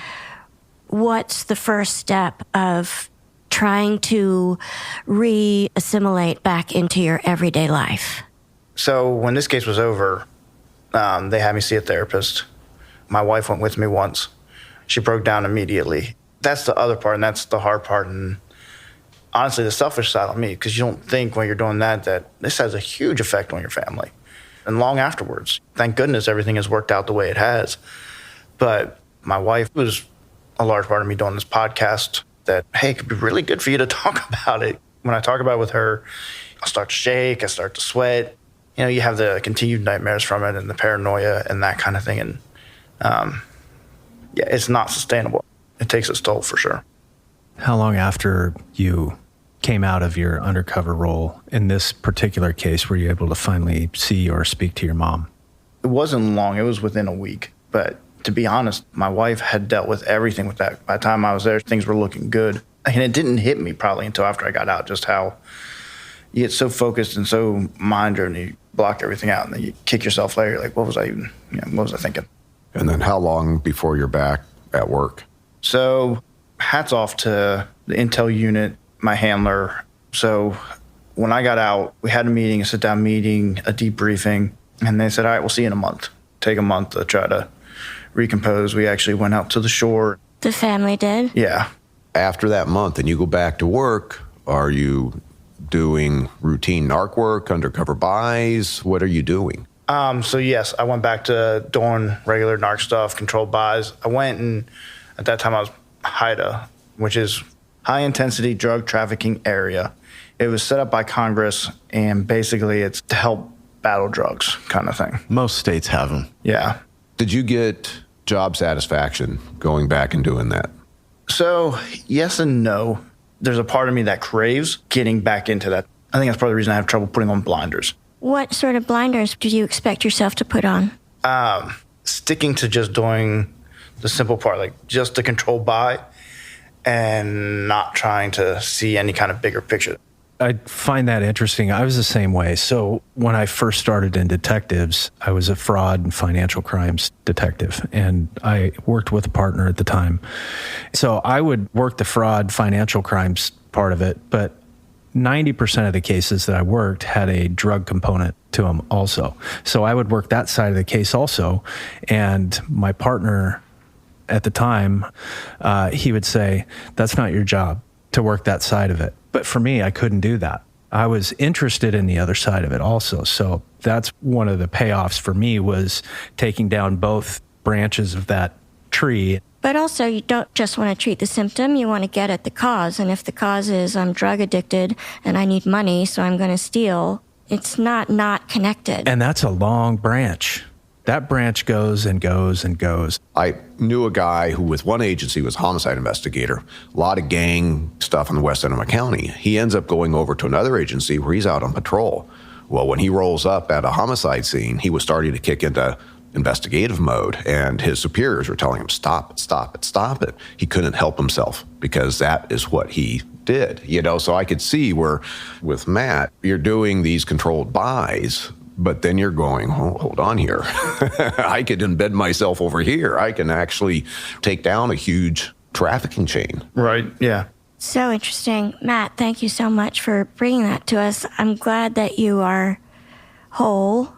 what's the first step of trying to re-assimilate back into your everyday life? So when this case was over, they had me see a therapist. My wife went with me once. She broke down immediately. That's the other part, and that's the hard part. And honestly, the selfish side on me, because you don't think when you're doing that this has a huge effect on your family. And long afterwards, thank goodness everything has worked out the way it has. But my wife was a large part of me doing this podcast that, hey, it could be really good for you to talk about it. When I talk about it with her, I start to shake, I start to sweat. You have the continued nightmares from it and the paranoia and that kind of thing. And it's not sustainable. It takes its toll for sure. How long after you came out of your undercover role in this particular case were you able to finally see or speak to your mom? It wasn't long. It was within a week. But to be honest, my wife had dealt with everything with that. By the time I was there, things were looking good. And it didn't hit me probably until after I got out, just how you get so focused and so mind-driven, you block everything out, and then you kick yourself later. You're like, what was I thinking? And then how long before you're back at work? So hats off to the intel unit, my handler. So when I got out, we had a sit-down meeting, a debriefing, and they said, all right, we'll see you in a month. Take a month to try to recompose. We actually went out to the shore. The family did? Yeah. After that month and you go back to work, are you doing routine narc work, undercover buys? What are you doing? So yes, I went back to doing regular narc stuff, controlled buys. I went and at that time I was HIDA, which is high-intensity drug trafficking area. It was set up by Congress, and basically it's to help battle drugs kind of thing. Most states have them. Yeah. Did you get job satisfaction going back and doing that? So, yes and no. There's a part of me that craves getting back into that. I think that's probably the reason I have trouble putting on blinders. What sort of blinders do you expect yourself to put on? Sticking to just doing the simple part, like just the control buy and not trying to see any kind of bigger picture. I find that interesting. I was the same way. So when I first started in detectives, I was a fraud and financial crimes detective, and I worked with a partner at the time. So I would work the fraud, financial crimes part of it, but 90% of the cases that I worked had a drug component to them also. So I would work that side of the case also. And my partner at the time, he would say, that's not your job to work that side of it. But for me, I couldn't do that. I was interested in the other side of it also. So that's one of the payoffs for me, was taking down both branches of that tree. But also, you don't just want to treat the symptom, you want to get at the cause. And if the cause is I'm drug addicted and I need money, so I'm going to steal, it's not connected. And that's a long branch. That branch goes and goes and goes. I knew a guy who with one agency was a homicide investigator, a lot of gang stuff in the west end of my county. He ends up going over to another agency where he's out on patrol. Well, when he rolls up at a homicide scene, he was starting to kick into investigative mode, and his superiors were telling him, stop it, stop it, stop it. He couldn't help himself because that is what he did, so I could see where with Matt, you're doing these controlled buys, but then you're going, hold on here. I could embed myself over here. I can actually take down a huge trafficking chain. Right, yeah. So interesting. Matt, thank you so much for bringing that to us. I'm glad that you are whole,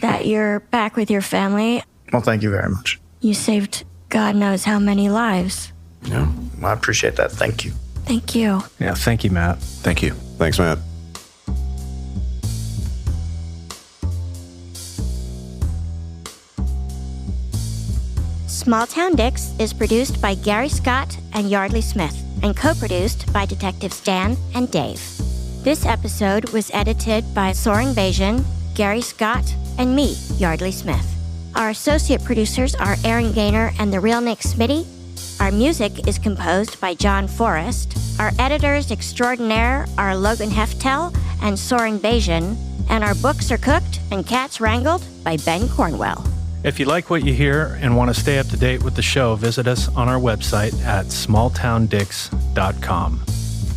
that you're back with your family. Well, thank you very much. You saved God knows how many lives. Yeah. I appreciate that. Thank you. Thank you. Yeah, thank you, Matt. Thank you. Thanks, Matt. Small Town Dicks is produced by Gary Scott and Yardley Smith and co-produced by Detectives Dan and Dave. This episode was edited by Soren Bajan, Gary Scott, and me, Yardley Smith. Our associate producers are Aaron Gaynor and the real Nick Smitty. Our music is composed by John Forrest. Our editors extraordinaire are Logan Heftel and Soren Bajan, and our books are cooked and cats wrangled by Ben Cornwell. If you like what you hear and want to stay up to date with the show, visit us on our website at smalltowndicks.com.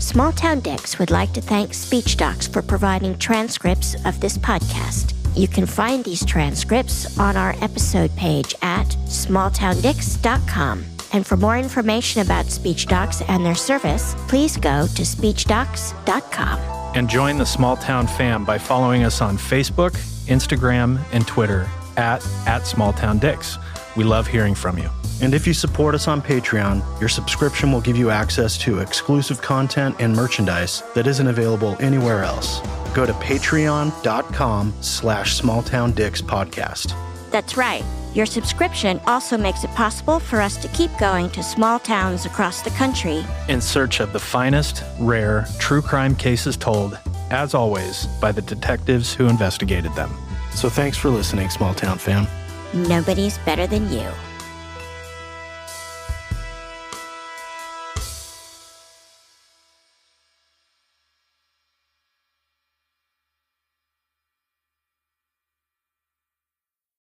Small Town Dicks would like to thank SpeechDocs for providing transcripts of this podcast. You can find these transcripts on our episode page at smalltowndicks.com. And for more information about SpeechDocs and their service, please go to speechdocs.com. And join the Small Town fam by following us on Facebook, Instagram, and Twitter at Small Town Dicks. We love hearing from you. And if you support us on Patreon, your subscription will give you access to exclusive content and merchandise that isn't available anywhere else. Go to patreon.com/smalltowndickspodcast. That's right. Your subscription also makes it possible for us to keep going to small towns across the country In search of the finest, rare, true crime cases told, as always, by the detectives who investigated them. So thanks for listening, Small Town fam. Nobody's better than you.